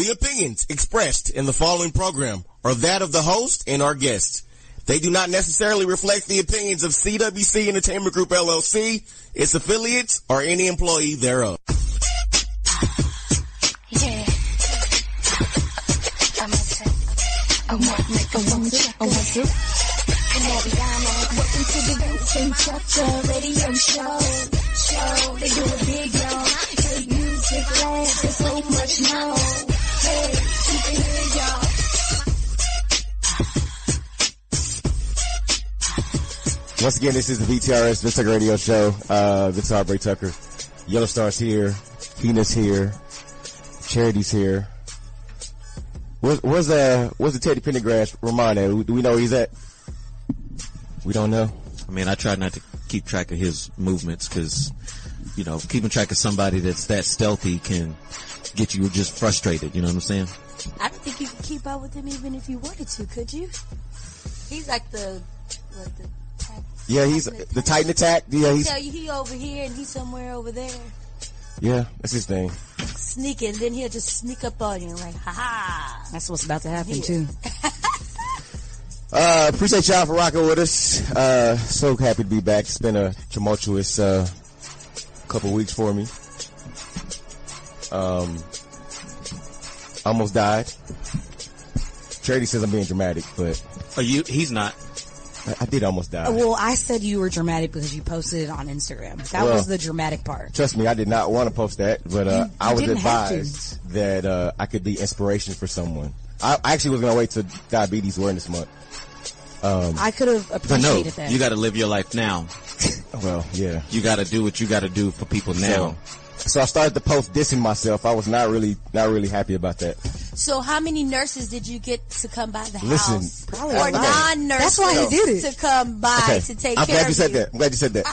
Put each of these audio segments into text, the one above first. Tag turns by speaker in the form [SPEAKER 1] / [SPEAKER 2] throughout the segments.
[SPEAKER 1] The opinions expressed in the following program are that of the host and our guests. They do not necessarily reflect the opinions of CWC Entertainment Group, LLC, its affiliates, or any employee thereof.
[SPEAKER 2] Yeah. I want to. Welcome to the Vincent radio show. They do it big, y'all. Hey, music, laughs, and so much more. Hey, keep it here, y'all.
[SPEAKER 1] Once again, this is the VTRS Vincent radio show. This is Heartbreak Tucker. Yellostar's here. Tina's here. Charity's here. Where's the Teddy Pendergrass Remon at? Do we know where he's at? We don't know.
[SPEAKER 3] I mean, I try not to keep track of his movements because, you know, keeping track of somebody that's that stealthy can get you just frustrated. You know what I'm saying?
[SPEAKER 4] I don't think you could keep up with him even if you wanted to, could you? He's like
[SPEAKER 1] yeah, he's the Titan attack. Yeah, he's.
[SPEAKER 4] Tell you he over here and he's somewhere over there.
[SPEAKER 1] Yeah, that's his thing.
[SPEAKER 4] Sneaking, then he'll just sneak up on you like, ha ha.
[SPEAKER 5] That's what's about to happen too.
[SPEAKER 1] Appreciate y'all for rocking with us. So happy to be back. It's been a tumultuous couple weeks for me. Almost died. Charity says I'm being dramatic, but
[SPEAKER 3] he's not.
[SPEAKER 1] I did almost die.
[SPEAKER 5] Well, I said you were dramatic because you posted it on Instagram. That was the dramatic part.
[SPEAKER 1] Trust me, I did not want to post that, but I was advised that I could be inspiration for someone. I actually was going to wait till Diabetes Awareness Month.
[SPEAKER 5] I could have appreciated that.
[SPEAKER 3] You got to live your life now.
[SPEAKER 1] Well, yeah.
[SPEAKER 3] You got to do what you got to do for people now.
[SPEAKER 1] So I started to post dissing myself. I was not really happy about that.
[SPEAKER 4] So how many nurses did you get to come by the
[SPEAKER 1] Listen,
[SPEAKER 4] house?
[SPEAKER 5] Probably
[SPEAKER 4] or non-nurses
[SPEAKER 5] That's why he did it.
[SPEAKER 4] to come by to take
[SPEAKER 1] I'm
[SPEAKER 4] care
[SPEAKER 1] glad
[SPEAKER 4] of
[SPEAKER 1] you said that. I'm glad you said that.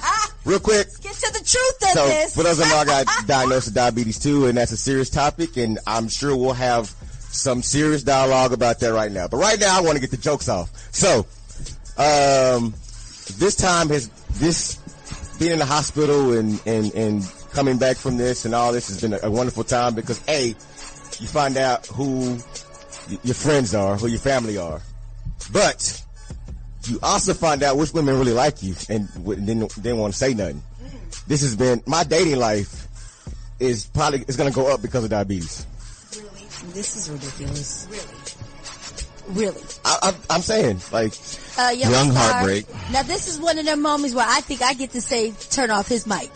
[SPEAKER 1] Real quick.
[SPEAKER 4] Let's get to the truth of this.
[SPEAKER 1] For those of you I got diagnosed with diabetes too, and that's a serious topic, and I'm sure we'll have some serious dialogue about that right now. But right now I want to get the jokes off. So, this being in the hospital and coming back from this and all this has been a wonderful time because you find out who your friends are, who your family are, but you also find out which women really like you and didn't want to say nothing. This has been my dating life is going to go up because of diabetes.
[SPEAKER 4] Really?
[SPEAKER 5] This is ridiculous.
[SPEAKER 4] Really?
[SPEAKER 1] I'm saying, like,
[SPEAKER 3] young Heartbreak.
[SPEAKER 4] Now this is one of them moments where I think I get to say, turn off his mic.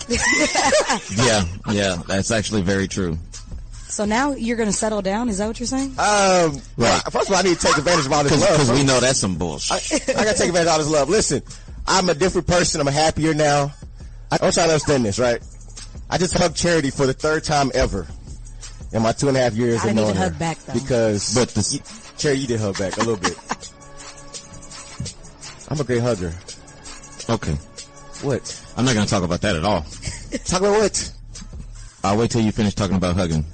[SPEAKER 3] Yeah, that's actually very true.
[SPEAKER 5] So now you're going to settle down? Is that what you're saying?
[SPEAKER 1] Right. First of all, I need to take advantage of all this love.
[SPEAKER 3] Because we know that's some bullshit.
[SPEAKER 1] I got to take advantage of all this love. Listen, I'm a different person. I'm happier now. I want y'all to understand this, right? I just hugged Charity for the third time ever in my 2.5 years of knowing her.
[SPEAKER 5] I didn't even hug back, though.
[SPEAKER 1] Because, Charity, you did hug back a little bit. I'm a great hugger.
[SPEAKER 3] Okay.
[SPEAKER 1] What?
[SPEAKER 3] I'm not going to talk about that at all.
[SPEAKER 1] Talk about what?
[SPEAKER 3] I'll wait till you finish talking about hugging.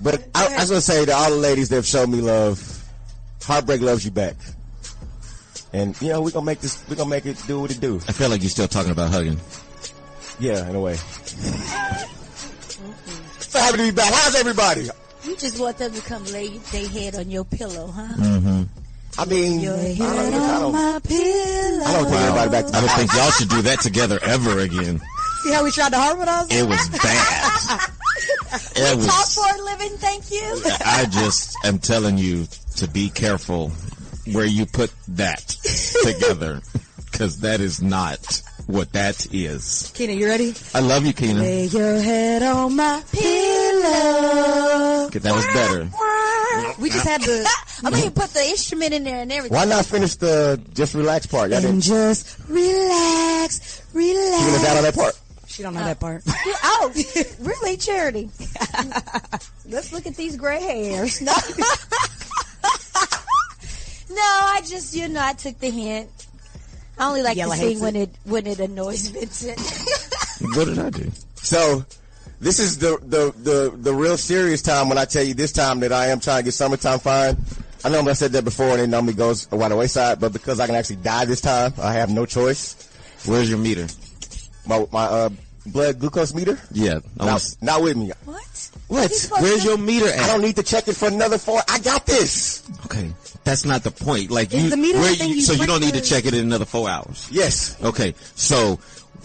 [SPEAKER 1] But I was going to say to all the ladies that have shown me love, Heartbreak loves you back. And, you know, we're going to make it do what it do.
[SPEAKER 3] I feel like you're still talking about hugging.
[SPEAKER 1] Yeah, in a way. So happy to be back. How's everybody?
[SPEAKER 4] You just want them to come lay their head on your pillow, huh?
[SPEAKER 3] Mm-hmm.
[SPEAKER 1] I mean,
[SPEAKER 4] your head
[SPEAKER 1] I
[SPEAKER 4] on my pillow.
[SPEAKER 1] I don't think everybody back to
[SPEAKER 3] I don't think y'all should do that together ever again.
[SPEAKER 5] See how we tried to harmonize?
[SPEAKER 3] It was bad.
[SPEAKER 4] Talk for a living, thank you.
[SPEAKER 3] I just am telling you to be careful where you put that together, because that is not what that is.
[SPEAKER 5] Keena, you ready?
[SPEAKER 3] I love you, Keena.
[SPEAKER 5] Lay your head on my pillow.
[SPEAKER 3] Okay, that was better.
[SPEAKER 5] We just had the...
[SPEAKER 4] I mean, you put the instrument in there and everything.
[SPEAKER 1] Why not finish the just relax part? Y'all
[SPEAKER 5] And
[SPEAKER 1] didn't.
[SPEAKER 5] just relax.
[SPEAKER 1] You gonna down on that part?
[SPEAKER 5] She don't know that part.
[SPEAKER 4] Oh, really, Charity? Let's look at these gray hairs. No, I just, I took the hint. I only like to sing when it annoys Vincent.
[SPEAKER 3] What did I do?
[SPEAKER 1] So, this is the real serious time when I tell you this time that I am trying to get summertime fine. I know I said that before and it normally goes by the wayside, but because I can actually die this time, I have no choice.
[SPEAKER 3] Where's your meter?
[SPEAKER 1] My blood glucose meter?
[SPEAKER 3] Yeah.
[SPEAKER 1] Not with me.
[SPEAKER 4] What?
[SPEAKER 3] What? Where's your meter at?
[SPEAKER 1] I don't need to check it for another 4. I got this.
[SPEAKER 3] Okay. That's not the point. Like
[SPEAKER 5] Is the meter the thing you
[SPEAKER 3] so you
[SPEAKER 5] put
[SPEAKER 3] don't need to
[SPEAKER 5] the-
[SPEAKER 3] check it in another 4 hours.
[SPEAKER 1] Yes.
[SPEAKER 3] Okay. So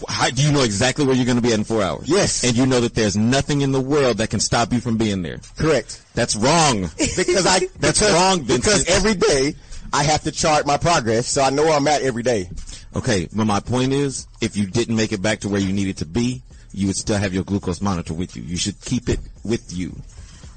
[SPEAKER 3] how do you know exactly where you're going to be at in 4 hours?
[SPEAKER 1] Yes.
[SPEAKER 3] And you know that there's nothing in the world that can stop you from being there.
[SPEAKER 1] Correct.
[SPEAKER 3] That's wrong. That's wrong, Vincent.
[SPEAKER 1] Because every day I have to chart my progress, so I know where I'm at every day.
[SPEAKER 3] Okay, but my point is, if you didn't make it back to where you needed to be, you would still have your glucose monitor with you. You should keep it with you.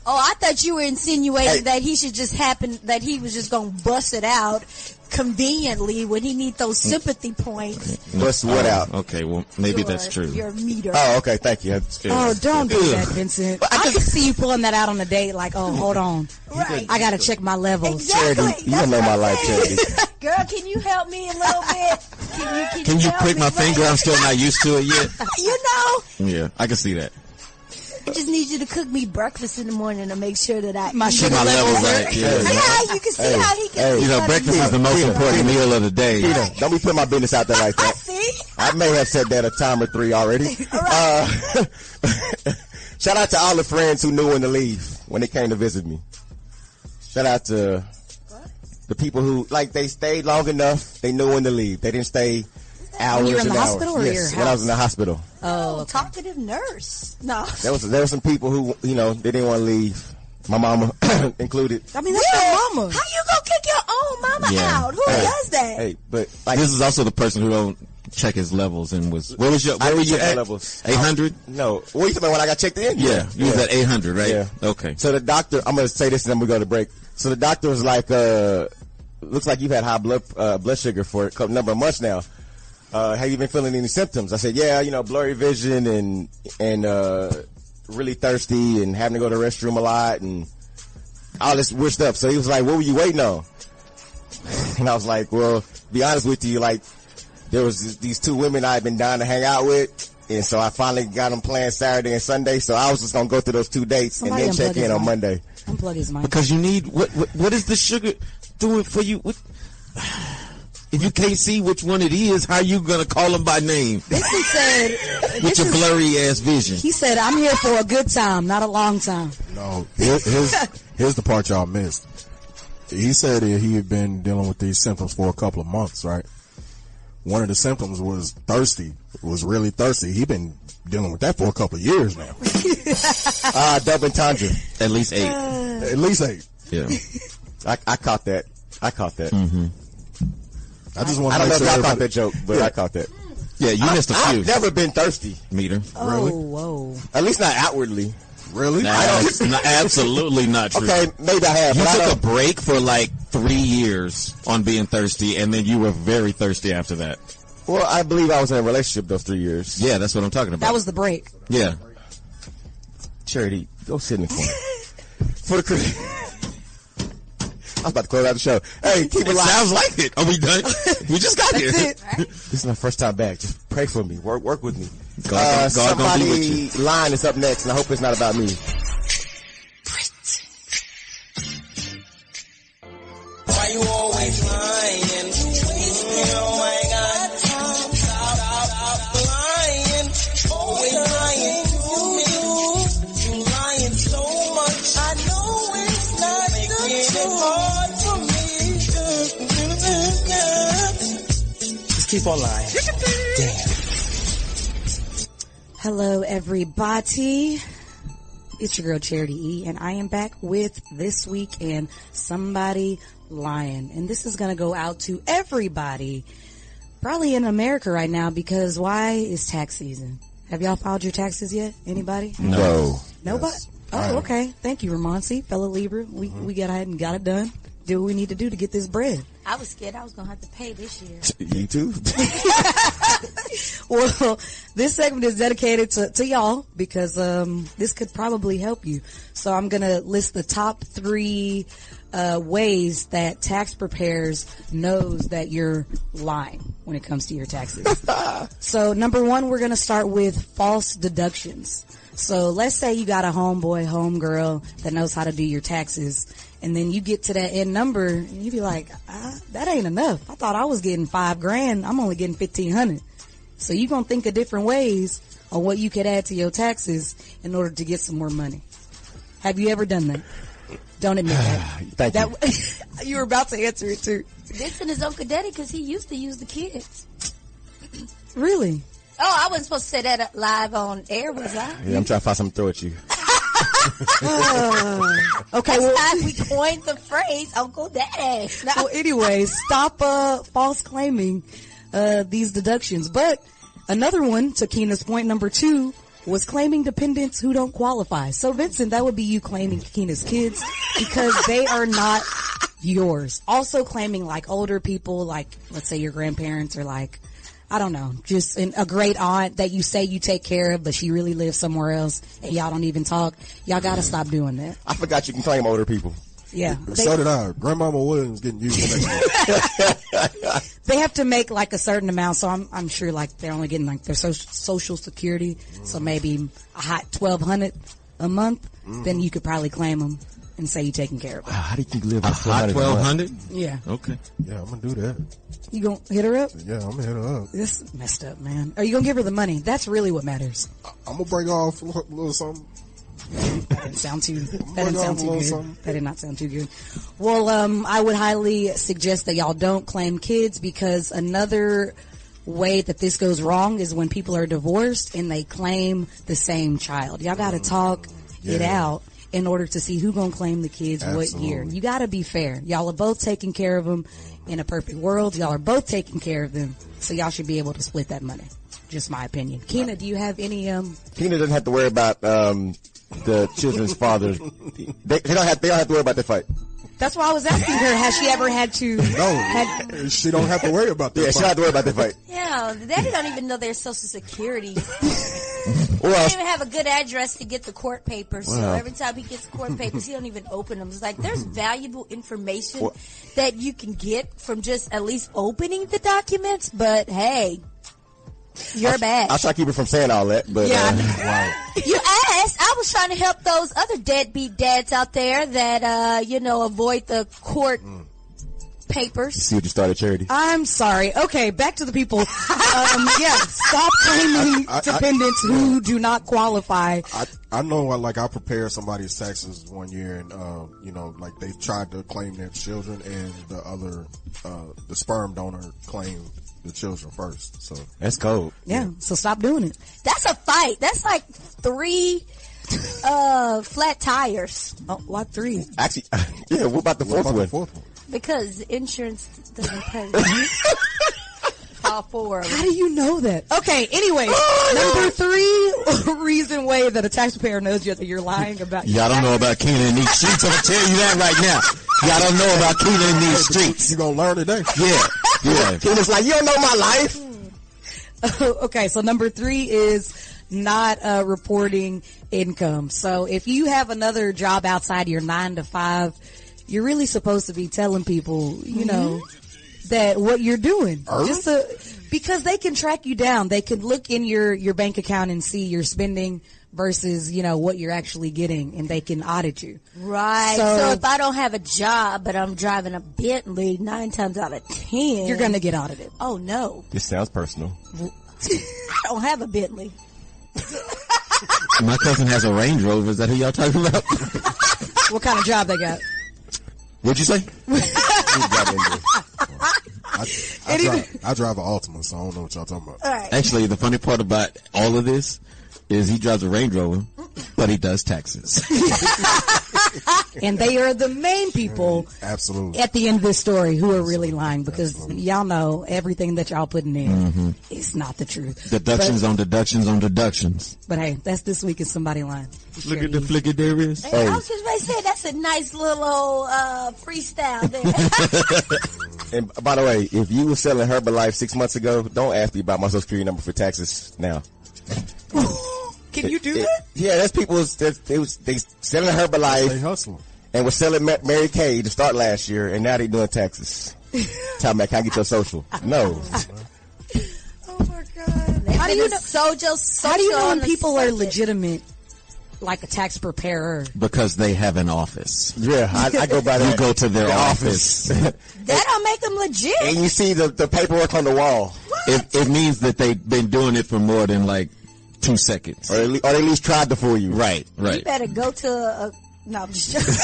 [SPEAKER 4] Oh, I thought you were insinuating that he should just that he was just going to bust it out conveniently when he needs those sympathy points.
[SPEAKER 1] Bust what out?
[SPEAKER 3] Okay, well, maybe that's true.
[SPEAKER 4] Your meter.
[SPEAKER 1] Oh, okay, thank you.
[SPEAKER 5] Oh, don't do that, Vincent. I can see you pulling that out on a date like, oh, hold on.
[SPEAKER 4] Right.
[SPEAKER 5] I got to check my levels.
[SPEAKER 4] Exactly.
[SPEAKER 1] Charity, you don't know my life, Charity.
[SPEAKER 4] Girl, can you help me a little bit?
[SPEAKER 3] Can you
[SPEAKER 4] help
[SPEAKER 3] prick
[SPEAKER 4] me?
[SPEAKER 3] my finger? I'm still not used to it yet.
[SPEAKER 4] You know,
[SPEAKER 3] Yeah, I can see that.
[SPEAKER 4] I just need you to cook me breakfast in the morning to make sure that I
[SPEAKER 5] My
[SPEAKER 4] eat.
[SPEAKER 5] sugar
[SPEAKER 3] My level
[SPEAKER 5] levels
[SPEAKER 3] right. Yeah.
[SPEAKER 4] Yeah, you can see how he can.
[SPEAKER 3] You know, breakfast is the most important meal of the day.
[SPEAKER 1] Peter, don't be putting my business out there like
[SPEAKER 4] I
[SPEAKER 1] that.
[SPEAKER 4] see.
[SPEAKER 1] I may have said that a time or 3 already. Shout out to all the friends who knew when to leave when they came to visit me. Shout out to the people who, like, they stayed long enough, they knew when to leave. They didn't stay hours
[SPEAKER 5] you were in
[SPEAKER 1] and
[SPEAKER 5] the
[SPEAKER 1] hours.
[SPEAKER 5] hospital or
[SPEAKER 1] Yes,
[SPEAKER 5] your
[SPEAKER 1] when I
[SPEAKER 5] house?
[SPEAKER 1] was in the hospital.
[SPEAKER 5] Oh, okay.
[SPEAKER 4] Talkative nurse. No.
[SPEAKER 1] There were some people who, you know, they didn't want to leave. My mama included.
[SPEAKER 5] I mean, that's your mama.
[SPEAKER 4] How you gonna kick your own mama
[SPEAKER 3] Yeah.
[SPEAKER 4] out? Who does that?
[SPEAKER 1] Hey, but like,
[SPEAKER 3] This is also the person who don't check his levels and was. Where were you
[SPEAKER 1] check my
[SPEAKER 3] at?
[SPEAKER 1] levels.
[SPEAKER 3] 800?
[SPEAKER 1] No. What are you talking about when I got checked in?
[SPEAKER 3] Yeah, you was at 800, right?
[SPEAKER 1] Yeah.
[SPEAKER 3] Okay.
[SPEAKER 1] So the doctor, I'm going to say this and then we go to break. So the doctor was like, looks like you've had high blood sugar for a number of months now. Have you been feeling any symptoms? I said, yeah, you know, blurry vision and really thirsty and having to go to the restroom a lot and all this weird stuff. So he was like, what were you waiting on? And I was like, well, to be honest with you, like, there was these 2 women I had been down to hang out with. And so I finally got them planned Saturday and Sunday. So I was just going to go through those 2 dates
[SPEAKER 5] Somebody
[SPEAKER 1] and then check
[SPEAKER 5] unplug his
[SPEAKER 1] in on
[SPEAKER 5] mic.
[SPEAKER 1] Monday.
[SPEAKER 5] Unplug his mic.
[SPEAKER 3] Because you need what is the sugar doing for you? If you can't see which one it is, how you gonna call them by name
[SPEAKER 5] Vincent said,
[SPEAKER 3] with your blurry ass vision?
[SPEAKER 5] he said, I'm here for a good time, not a long time.
[SPEAKER 6] No, here's the part y'all missed. He said that he had been dealing with these symptoms for a couple of months, right? One of the symptoms was thirsty. Was really thirsty. He been dealing with that for a couple of years now.
[SPEAKER 1] Double entendre.
[SPEAKER 3] At least 8.
[SPEAKER 6] At least 8.
[SPEAKER 3] Yeah.
[SPEAKER 1] I caught that.
[SPEAKER 3] Mm-hmm.
[SPEAKER 6] I just want
[SPEAKER 1] I
[SPEAKER 6] to
[SPEAKER 1] don't
[SPEAKER 6] make
[SPEAKER 1] know
[SPEAKER 6] sure
[SPEAKER 1] if y'all caught
[SPEAKER 6] everybody-
[SPEAKER 1] that joke, but I caught that.
[SPEAKER 3] Yeah, you missed a few.
[SPEAKER 1] I've never been thirsty.
[SPEAKER 3] Meter.
[SPEAKER 5] Oh, whoa.
[SPEAKER 1] At least not outwardly.
[SPEAKER 6] Really?
[SPEAKER 3] That's absolutely not true.
[SPEAKER 1] Okay, maybe I have.
[SPEAKER 3] You
[SPEAKER 1] but I
[SPEAKER 3] took a
[SPEAKER 1] don't-
[SPEAKER 3] break for like 3 years on being thirsty, and then you were very thirsty after that.
[SPEAKER 1] Well, I believe I was in a relationship those 3 years.
[SPEAKER 3] Yeah, that's what I'm talking about.
[SPEAKER 5] That was the break.
[SPEAKER 3] Yeah.
[SPEAKER 1] Charity, go sit in the corner. For the crew. I was about to close out the show. Hey, keep it
[SPEAKER 3] It
[SPEAKER 1] live.
[SPEAKER 3] sounds like it. Are we done? We just got here.
[SPEAKER 1] This is my first time back. Just pray for me. Work with me.
[SPEAKER 3] God gonna be with you.
[SPEAKER 1] Somebody line is up next, and I hope it's not about me.
[SPEAKER 7] Why you always lying? Oh my God. Stop lying. Always lying to me. You lying so much. I know it's not making it hard for me. Just keep on lying. Damn.
[SPEAKER 5] Hello, everybody. It's your girl, Charity E, and I am back with This Week and Somebody Lying. And this is going to go out to everybody, probably in America right now, because why is tax season? Have y'all filed your taxes yet? Anybody?
[SPEAKER 1] No.
[SPEAKER 5] Nobody? Oh, okay. Thank you, Remon. See, fellow Libra, we got ahead and got it done. Did what we need to do to get this bread.
[SPEAKER 4] I was scared I was gonna have to pay this year.
[SPEAKER 1] You too?
[SPEAKER 5] Well, this segment is dedicated to y'all because this could probably help you. So I'm going to list the top 3 ways that tax preparers knows that you're lying when it comes to your taxes. So number 1, we're going to start with false deductions. So let's say you got a homeboy, homegirl that knows how to do your taxes, and then you get to that end number and you be like, that ain't enough. I thought I was getting $5,000. I'm only getting $1,500. So you gonna think of different ways on what you could add to your taxes in order to get some more money. Have you ever done that? Don't admit that.
[SPEAKER 1] Thank you.
[SPEAKER 5] You were about to answer it too.
[SPEAKER 4] Vincent is Uncle Daddy because he used to use the kids.
[SPEAKER 5] Really?
[SPEAKER 4] Oh, I wasn't supposed to say that live on air, was I?
[SPEAKER 1] Yeah, I'm trying to find something to throw at you.
[SPEAKER 5] Okay.
[SPEAKER 4] That's
[SPEAKER 5] Well,
[SPEAKER 4] how we coined the phrase Uncle Daddy. No.
[SPEAKER 5] well, anyway, stop false claiming these deductions. But another one, to Keena's point number 2, was claiming dependents who don't qualify. So, Vincent, that would be you claiming Keena's kids because they are not yours. Also claiming like older people, like let's say your grandparents, or like, I don't know, just a great aunt that you say you take care of, but she really lives somewhere else and y'all don't even talk. Y'all gotta stop doing that.
[SPEAKER 1] I forgot you can claim older people.
[SPEAKER 5] Yeah.
[SPEAKER 6] So did I. Grandmama Williams getting used to
[SPEAKER 5] They have to make like a certain amount, so I'm sure like they're only getting like their social security, so maybe a hot $1,200 a month. Then you could probably claim them and say you're taking care of them.
[SPEAKER 1] How do you think you live on
[SPEAKER 3] Hot 1200?
[SPEAKER 5] Yeah.
[SPEAKER 3] Okay.
[SPEAKER 6] Yeah, I'm gonna do that.
[SPEAKER 5] You gonna hit her up?
[SPEAKER 6] Yeah, I'm gonna hit her up.
[SPEAKER 5] This is messed up, man. Are you gonna give her the money? That's really what matters.
[SPEAKER 6] I'm gonna break off a little something.
[SPEAKER 5] That didn't sound too. That
[SPEAKER 6] Bring
[SPEAKER 5] didn't sound
[SPEAKER 6] on a
[SPEAKER 5] too
[SPEAKER 6] little
[SPEAKER 5] good.
[SPEAKER 6] something.
[SPEAKER 5] That did not sound too good. Well, I would highly suggest that y'all don't claim kids, because another way that this goes wrong is when people are divorced and they claim the same child. Y'all got to talk it out in order to see who gonna claim the kids what year. You got to be fair. Y'all are both taking care of them. In a perfect world, y'all are both taking care of them, so y'all should be able to split that money. Just my opinion. Keena, do you have any?
[SPEAKER 1] Keena doesn't have to worry about the children's fathers. They don't have to worry about the fight.
[SPEAKER 5] That's why I was asking her. Has she ever had to?
[SPEAKER 6] No, she don't have to worry about that.
[SPEAKER 1] Yeah, she don't have to worry about the fight.
[SPEAKER 4] Yeah, Daddy don't even know their social security.
[SPEAKER 1] Well,
[SPEAKER 4] He don't even have a good address to get the court papers. So
[SPEAKER 1] Wow.
[SPEAKER 4] every time he gets court papers, he don't even open them. It's like there's valuable information that you can get from just at least opening the documents. But hey, you're bad.
[SPEAKER 1] I'll try to keep it from saying all that, but
[SPEAKER 4] You asked. I was trying to help those other deadbeat dads out there that avoid the court papers.
[SPEAKER 1] see what you started, Charity.
[SPEAKER 5] I'm sorry. Okay, back to the people. Stop claiming dependents who do not qualify.
[SPEAKER 6] I know, like, I prepared somebody's taxes one year, and like they tried to claim their children, and the sperm donor claimed the children first. So
[SPEAKER 1] That's cold.
[SPEAKER 5] Yeah, so stop doing it.
[SPEAKER 4] That's a fight. That's like 3 flat tires
[SPEAKER 5] Oh, what 3?
[SPEAKER 1] Actually, yeah. What about the
[SPEAKER 6] what
[SPEAKER 1] fourth
[SPEAKER 6] about
[SPEAKER 1] one?
[SPEAKER 6] the fourth one?
[SPEAKER 4] because insurance doesn't pay. All 4 of them.
[SPEAKER 5] How do you know that? Okay, anyway, number 3 reason way that a taxpayer knows that you're lying about.
[SPEAKER 3] Y'all don't know about Keena in these streets. I'm gonna tell you that right now. Y'all don't know about Keena in these streets.
[SPEAKER 6] You gonna learn today?
[SPEAKER 3] Yeah.
[SPEAKER 1] Keena's like, you don't know my life.
[SPEAKER 5] Okay, so number 3 is not reporting income. So if you have another job outside your 9 to 5, you're really supposed to be telling people, you know, that what you're doing. Just because they can track you down. They can look in your bank account and see your spending versus, what you're actually getting, and they can audit you.
[SPEAKER 4] Right. So if I don't have a job, but I'm driving a Bentley 9 times out of 10,
[SPEAKER 5] You're going to get audited.
[SPEAKER 4] Oh no,
[SPEAKER 1] This sounds personal.
[SPEAKER 4] I don't have a Bentley.
[SPEAKER 3] My cousin has a Range Rover. Is that who y'all talking about?
[SPEAKER 5] What kind of job they got?
[SPEAKER 3] What'd you say?
[SPEAKER 6] I drive an Altima, so I don't know what y'all talking about.
[SPEAKER 4] All right.
[SPEAKER 3] Actually, the funny part about all of this is he drives a Range Rover, but he does taxes.
[SPEAKER 5] And they are the main people
[SPEAKER 6] Absolutely.
[SPEAKER 5] at the end of this story who are really lying, because y'all know everything that y'all putting in is not the truth.
[SPEAKER 3] Deductions on deductions on deductions.
[SPEAKER 5] But hey, that's This Week in Somebody Lying.
[SPEAKER 3] Look at the flicker there is.
[SPEAKER 4] Hey, I was just about to say that's a nice little freestyle there.
[SPEAKER 1] And by the way, if you were selling Herbalife 6 months ago, don't ask me about my social security number for taxes now.
[SPEAKER 5] Can you do that?
[SPEAKER 1] Yeah, that's people. They selling
[SPEAKER 6] They
[SPEAKER 1] Herbalife
[SPEAKER 6] hustling.
[SPEAKER 1] and was selling Mary Kay to start last year, and now they doing taxes. Tell me, can I get your social? No.
[SPEAKER 5] Oh my God.
[SPEAKER 4] How do you know?
[SPEAKER 5] How do you know when people are legitimate, like a tax preparer?
[SPEAKER 3] Because they have an office.
[SPEAKER 1] Yeah, I go by that.
[SPEAKER 3] You go to their office.
[SPEAKER 4] That don't make them legit.
[SPEAKER 1] And you see the paperwork on the wall.
[SPEAKER 3] It means that they've been doing it for more than like 2 seconds.
[SPEAKER 1] Or they at least tried to fool you.
[SPEAKER 3] Right.
[SPEAKER 4] You better go to a no, I'm just joking.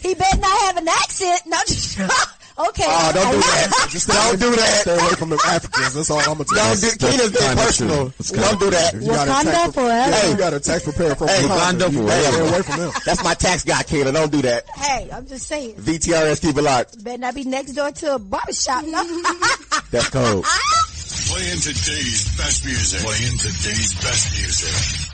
[SPEAKER 4] He better not have an accent. No, I'm just okay.
[SPEAKER 1] Oh, don't do that. Don't do that.
[SPEAKER 6] Stay away from the Africans. That's all I'm gonna tell you.
[SPEAKER 1] Keena's being personal. Don't do that.
[SPEAKER 5] Wakanda forever.
[SPEAKER 6] Hey, you got a tax preparer from
[SPEAKER 3] Wakanda forever.
[SPEAKER 6] Stay away from them.
[SPEAKER 1] That's my tax guy, Keena. Don't do that.
[SPEAKER 4] Hey, I'm just saying.
[SPEAKER 1] VTRS, keep it locked.
[SPEAKER 4] Better not be next door to a barbershop. No.
[SPEAKER 1] That's cold.
[SPEAKER 8] Playing today's best music. Playing today's best music.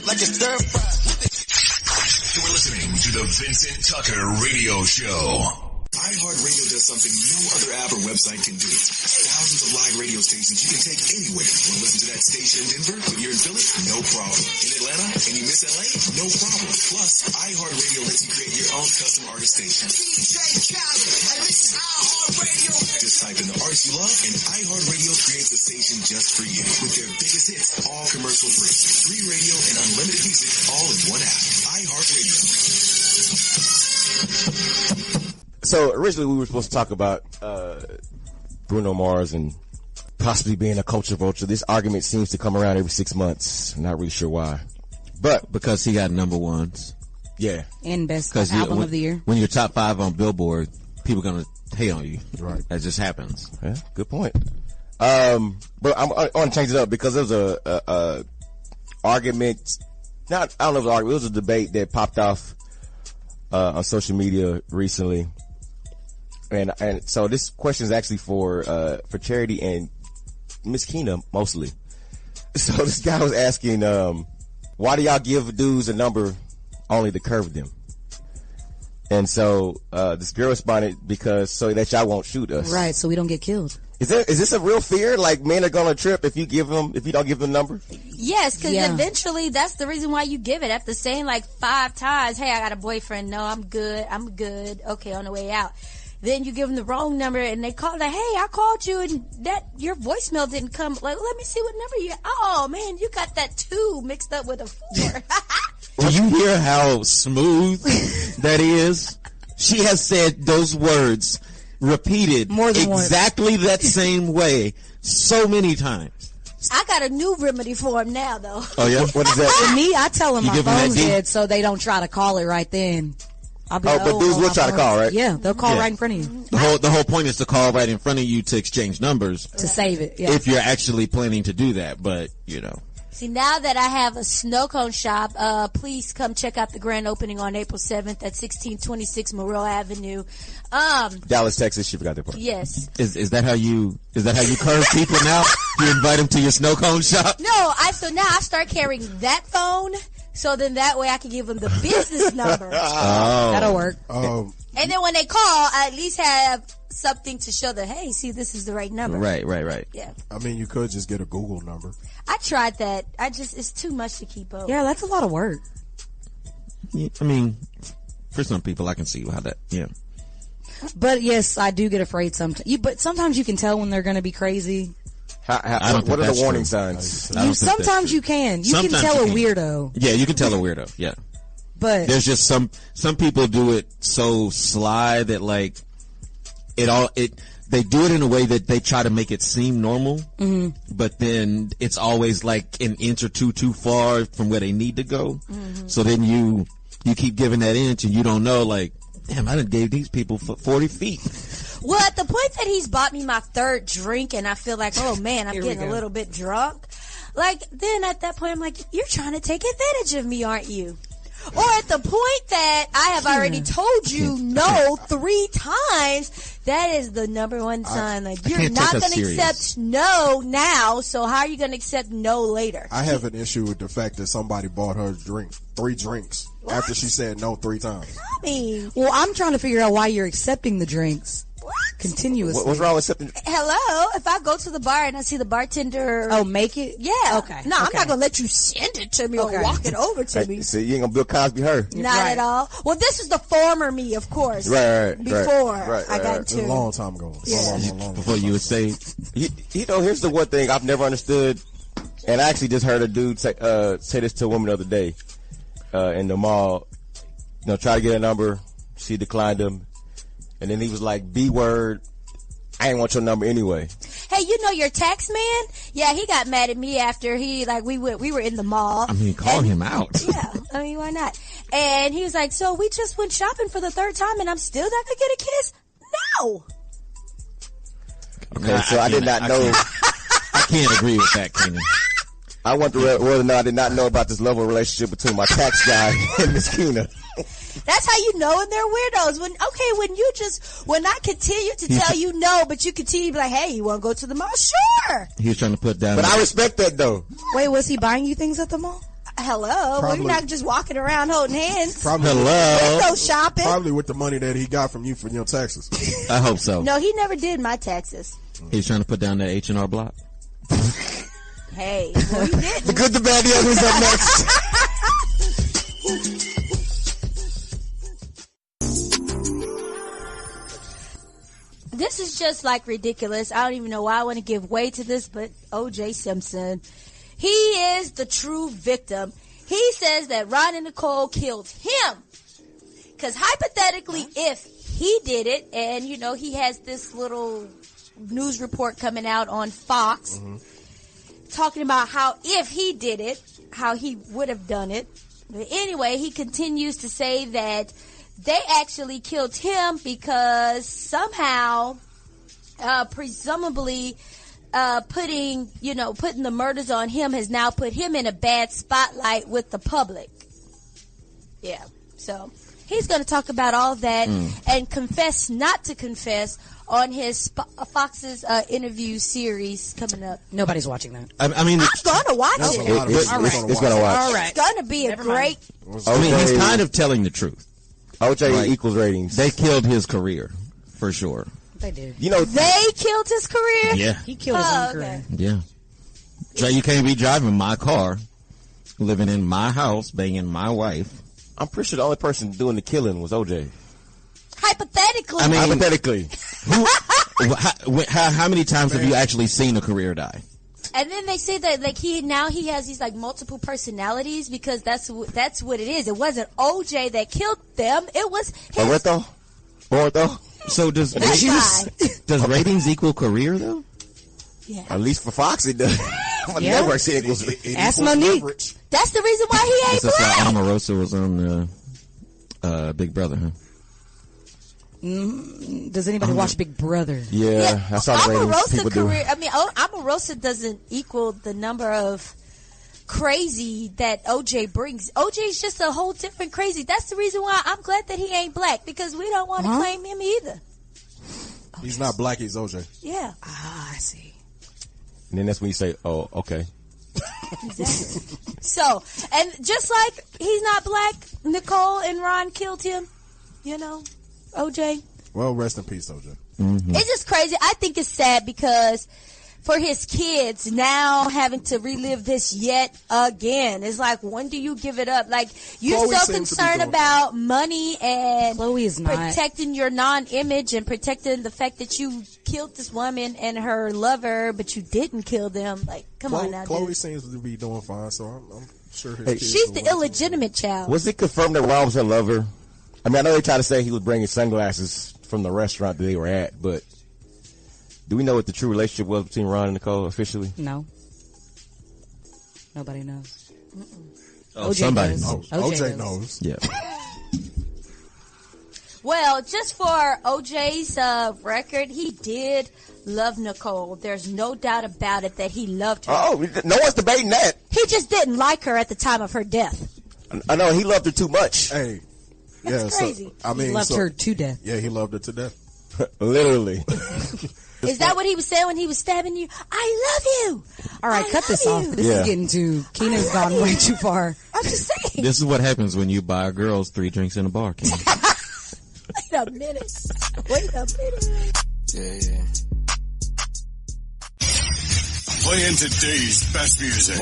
[SPEAKER 7] Like a stir fry.
[SPEAKER 8] You're listening to the Vincent Tucker Radio Show. iHeartRadio does something no other app or website can do. Thousands of live radio stations you can take anywhere. Want to listen to that station in Denver, but you're in Philly? No problem. In Atlanta, and you miss LA? No problem. Plus, iHeartRadio lets you create your own custom artist station.
[SPEAKER 7] DJ Khaled, and this is iHeartRadio.
[SPEAKER 8] Just type in the artists you love, and iHeartRadio creates a station just for you. With their biggest hits, all commercial free. Free radio and unlimited music, all in one app. iHeartRadio.
[SPEAKER 1] So originally we were supposed to talk about Bruno Mars and possibly being a culture vulture. This argument seems to come around every 6 months. I'm not really sure why, but
[SPEAKER 3] Because he got number ones.
[SPEAKER 1] yeah,
[SPEAKER 5] And best album of the year.
[SPEAKER 3] When you're top 5 on Billboard, people are going to hate on you.
[SPEAKER 6] Right.
[SPEAKER 3] That just happens.
[SPEAKER 1] yeah, good point. But I want to change it up because there was a argument. I don't know if it was an argument. It was a debate that popped off on social media recently. And so this question is actually for Charity and Myskenna mostly. So this guy was asking, why do y'all give dudes a number only to curve them? And so this girl responded, because so that y'all won't shoot us.
[SPEAKER 5] Right, so we don't get killed.
[SPEAKER 1] Is this a real fear? Like men are gonna trip if you don't give them a number?
[SPEAKER 4] Yes, because
[SPEAKER 5] Yeah.
[SPEAKER 4] eventually that's the reason why you give it. After saying like 5 times, hey, I got a boyfriend. No, I'm good. Okay, on the way out. Then you give them the wrong number and they call like, hey, I called you and that your voicemail didn't come. Like, let me see what number you. Oh man, you got that 2 mixed up with a 4.
[SPEAKER 3] Do you hear how smooth that is? She has said those words repeated
[SPEAKER 5] More than once.
[SPEAKER 3] exactly that same way so many times.
[SPEAKER 4] I got a new remedy for him now, though.
[SPEAKER 3] Oh yeah?
[SPEAKER 1] What is that?
[SPEAKER 5] For me, I tell them
[SPEAKER 3] You
[SPEAKER 5] my
[SPEAKER 3] give 'em that
[SPEAKER 5] phone's
[SPEAKER 3] D?
[SPEAKER 5] dead so they don't try to call it right then. I'll be
[SPEAKER 1] Oh,
[SPEAKER 5] like,
[SPEAKER 1] but dudes will
[SPEAKER 5] my
[SPEAKER 1] try to
[SPEAKER 5] phone-
[SPEAKER 1] call, right?
[SPEAKER 5] Yeah, they'll call
[SPEAKER 3] Yeah.
[SPEAKER 5] right in front of you
[SPEAKER 3] The whole point is to call right in front of you to exchange numbers
[SPEAKER 5] to save it. Yeah.
[SPEAKER 3] if you're actually planning to do that. But, you know.
[SPEAKER 4] See, now that I have a snow cone shop, please come check out the grand opening on April 7th at 1626 Morrill Avenue.
[SPEAKER 1] Dallas, Texas. She forgot that part.
[SPEAKER 4] Yes.
[SPEAKER 3] Is that how you curve people now? You invite them to your snow cone shop?
[SPEAKER 4] No, so now I start carrying that phone, so then that way I can give them the business number.
[SPEAKER 3] Oh.
[SPEAKER 5] That'll work.
[SPEAKER 4] And then when they call, I at least have something to show them, hey, see, this is the right number.
[SPEAKER 3] Right.
[SPEAKER 4] Yeah.
[SPEAKER 6] I mean, you could just get a Google number.
[SPEAKER 4] I tried that. it's too much to keep up.
[SPEAKER 5] Yeah, that's a lot of work.
[SPEAKER 3] Yeah, I mean, for some people, I can see how that, yeah.
[SPEAKER 5] But yes, I do get afraid sometimes. But sometimes you can tell when they're going to be crazy.
[SPEAKER 3] I don't
[SPEAKER 1] what
[SPEAKER 3] think
[SPEAKER 1] are
[SPEAKER 3] that's
[SPEAKER 1] the warning
[SPEAKER 3] true.
[SPEAKER 1] signs?
[SPEAKER 3] I don't think that's
[SPEAKER 5] Sometimes
[SPEAKER 3] true.
[SPEAKER 5] you can. You can
[SPEAKER 3] Sometimes
[SPEAKER 5] tell a
[SPEAKER 3] you can.
[SPEAKER 5] weirdo.
[SPEAKER 3] Yeah, you can tell a weirdo, yeah.
[SPEAKER 5] But
[SPEAKER 3] There's just some people do it so sly that like they do it in a way that they try to make it seem normal, but then it's always like an inch or two too far from where they need to go. So then you keep giving that inch and you don't know, like, damn, I done gave these people 40 feet.
[SPEAKER 4] Well, at the point that he's bought me my 3rd drink and I feel like, oh man, I'm
[SPEAKER 5] Here we
[SPEAKER 4] getting a
[SPEAKER 5] go.
[SPEAKER 4] little bit drunk. Like, then at that point, I'm like, you're trying to take advantage of me, aren't you? Or at the point that I have already told you no 3 times, that is the number one sign. Like, you're
[SPEAKER 3] can't
[SPEAKER 4] not
[SPEAKER 3] take
[SPEAKER 4] going
[SPEAKER 3] us
[SPEAKER 4] to
[SPEAKER 3] serious.
[SPEAKER 4] accept no now, so how are you going to accept no later?
[SPEAKER 6] I have an issue with the fact that somebody bought her 3 drinks after she said no 3 times.
[SPEAKER 4] I mean,
[SPEAKER 5] well, I'm trying to figure out why you're accepting the drinks.
[SPEAKER 4] what?
[SPEAKER 5] continuously.
[SPEAKER 1] What's wrong with something?
[SPEAKER 4] Hello, if I go to the bar and I see the bartender.
[SPEAKER 5] Oh, make it?
[SPEAKER 4] Yeah.
[SPEAKER 5] Okay.
[SPEAKER 4] No, I'm
[SPEAKER 5] Okay.
[SPEAKER 4] not going to let you send it to me or walk it over to me.
[SPEAKER 1] See, you ain't gonna Bill Cosby her.
[SPEAKER 4] Not at all. Well, this is the former me, of course.
[SPEAKER 1] Right.
[SPEAKER 4] Before
[SPEAKER 1] Right.
[SPEAKER 4] I got
[SPEAKER 6] It's
[SPEAKER 4] into
[SPEAKER 6] a long time ago. Long
[SPEAKER 3] Before you would say,
[SPEAKER 1] You know, here's the one thing I've never understood, and I actually just heard a dude say this to a woman the other day in the mall. You know, try to get a number. She declined him. And then he was like, B word, I ain't want your number anyway.
[SPEAKER 4] Hey, you know your tax man? Yeah, he got mad at me after we were in the mall.
[SPEAKER 3] I mean, call him out.
[SPEAKER 4] Yeah, I mean, why not? And he was like, so we just went shopping for the third time and I'm still not gonna get a kiss? No!
[SPEAKER 1] Okay, so I did not know.
[SPEAKER 3] I can't agree with that, Kenan.
[SPEAKER 1] I wonder whether or not I did not know about this level of relationship between my tax guy and Myskenna.
[SPEAKER 4] That's how you know when they're weirdos. When I continue to tell you no, but you continue to be like, hey, you want to go to the mall? Sure.
[SPEAKER 3] He was trying to put down.
[SPEAKER 1] But I respect that though.
[SPEAKER 5] Wait, was he buying you things at the mall?
[SPEAKER 4] Hello. Well, you're not just walking around holding hands.
[SPEAKER 6] Probably,
[SPEAKER 4] Window shopping.
[SPEAKER 6] Probably with the money that he got from you for your taxes.
[SPEAKER 3] I hope so.
[SPEAKER 4] No, he never did my taxes.
[SPEAKER 3] He's trying to put down that H&R Block.
[SPEAKER 4] Hey, well, he didn't.
[SPEAKER 1] The good, the bad, the ugly's up next.
[SPEAKER 4] This is just like ridiculous. I don't even know why I want to give way to this, but O.J. Simpson, he is the true victim. He says that Ron and Nicole killed him. Because hypothetically, if he did it, and you know, he has this little news report coming out on Fox, talking about how if he did it, how he would have done it. But anyway, he continues to say that they actually killed him because somehow, presumably, putting the murders on him has now put him in a bad spotlight with the public. Yeah. So he's going to talk about all that and confess not to confess on his Fox's interview series coming up.
[SPEAKER 5] Nobody's watching that.
[SPEAKER 3] I mean,
[SPEAKER 4] I'm going to watch
[SPEAKER 6] That's
[SPEAKER 4] it.
[SPEAKER 6] a lot of
[SPEAKER 1] It's gonna watch.
[SPEAKER 5] All right.
[SPEAKER 4] It's going to be a great.
[SPEAKER 3] I mean, he's kind of telling the truth.
[SPEAKER 1] OJ
[SPEAKER 3] Right.
[SPEAKER 1] equals ratings.
[SPEAKER 3] They killed his career, for sure.
[SPEAKER 5] They did.
[SPEAKER 1] You know,
[SPEAKER 4] They killed his career?
[SPEAKER 3] Yeah.
[SPEAKER 5] He killed his own career.
[SPEAKER 3] Yeah. Jay, you can't be driving my car, living in my house, banging my wife.
[SPEAKER 1] I'm pretty sure the only person doing the killing was OJ.
[SPEAKER 4] Hypothetically.
[SPEAKER 3] I mean,
[SPEAKER 1] Hypothetically.
[SPEAKER 3] How many times have you actually seen a career die?
[SPEAKER 4] And then they say that like he has these like multiple personalities because that's what it is. It wasn't OJ that killed them. It was his.
[SPEAKER 1] Ortho?
[SPEAKER 3] So does
[SPEAKER 4] That
[SPEAKER 3] does ratings equal career though?
[SPEAKER 4] Yeah.
[SPEAKER 1] At least for Fox it does. For the network it equals.
[SPEAKER 5] Ask Monique.
[SPEAKER 4] That's the reason why he ain't
[SPEAKER 3] That's why
[SPEAKER 4] black.
[SPEAKER 3] Omarosa was on Big Brother, huh?
[SPEAKER 5] Does anybody watch Big Brother?
[SPEAKER 1] Yeah, I saw the ratings
[SPEAKER 4] Omarosa
[SPEAKER 1] people do.
[SPEAKER 4] career. I mean, Omarosa doesn't equal the number of crazy that OJ brings. OJ's just a whole different crazy. That's the reason why I'm glad that he ain't black because we don't want to claim him either.
[SPEAKER 6] He's not black, he's OJ.
[SPEAKER 4] Yeah.
[SPEAKER 5] Ah, I see.
[SPEAKER 1] And then that's when you say, oh, okay.
[SPEAKER 4] Exactly. So, and just like he's not black, Nicole and Ron killed him, you know, OJ.
[SPEAKER 6] Well, rest in peace, OJ.
[SPEAKER 4] It's just crazy. I think it's sad because for his kids now having to relive this yet again. It's like, when do you give it up? Like, you're
[SPEAKER 6] Chloe
[SPEAKER 4] so
[SPEAKER 6] seems to be
[SPEAKER 4] concerned
[SPEAKER 6] doing
[SPEAKER 4] about money and
[SPEAKER 5] Chloe is not.
[SPEAKER 4] protecting your non-image and protecting the fact that you killed this woman and her lover, but you didn't kill them. Like, come on now,
[SPEAKER 6] Chloe
[SPEAKER 4] dude.
[SPEAKER 6] seems to be doing fine, so I'm sure his
[SPEAKER 1] Hey,
[SPEAKER 6] kids
[SPEAKER 4] She's
[SPEAKER 6] will
[SPEAKER 4] the
[SPEAKER 6] want to.
[SPEAKER 4] illegitimate child.
[SPEAKER 1] Was it confirmed that Ron was her lover? I mean, I know they tried to say he was bringing sunglasses from the restaurant that they were at, but do we know what the true relationship was between Ron and Nicole officially?
[SPEAKER 5] No. Nobody knows.
[SPEAKER 3] Oh,
[SPEAKER 5] OJ
[SPEAKER 3] somebody
[SPEAKER 5] knows.
[SPEAKER 3] knows.
[SPEAKER 6] OJ knows.
[SPEAKER 3] Yeah.
[SPEAKER 4] Well, just for OJ's record, he did love Nicole. There's no doubt about it that he loved her.
[SPEAKER 1] Oh, no one's debating that.
[SPEAKER 4] He just didn't like her at the time of her death.
[SPEAKER 1] I know, he loved her too much.
[SPEAKER 6] Hey.
[SPEAKER 4] That's crazy.
[SPEAKER 6] I mean,
[SPEAKER 5] He loved her to death.
[SPEAKER 6] Yeah, he loved her to death.
[SPEAKER 1] Literally.
[SPEAKER 4] Is that what he was saying when he was stabbing you? I love you.
[SPEAKER 5] All right,
[SPEAKER 4] I
[SPEAKER 5] cut this
[SPEAKER 4] love
[SPEAKER 5] off.
[SPEAKER 4] you.
[SPEAKER 5] This
[SPEAKER 1] Yeah.
[SPEAKER 5] is getting too. Keenan's gone way too far.
[SPEAKER 4] I'm just saying.
[SPEAKER 3] This is what happens when you buy girls 3 drinks in a bar, Ken.
[SPEAKER 4] Wait a minute.
[SPEAKER 9] Yeah.
[SPEAKER 8] Playing today's best music.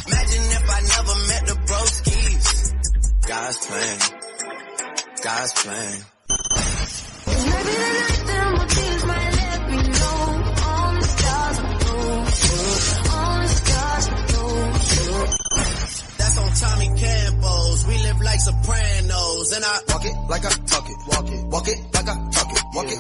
[SPEAKER 7] Imagine if I never met the broskies. God's plan.
[SPEAKER 2] Maybe the night that my tears might let me know. All the stars are blue.
[SPEAKER 7] That's on Tommy Campos. We live like Sopranos, and I walk it like I talk it. Walk it like I talk it. Walk it.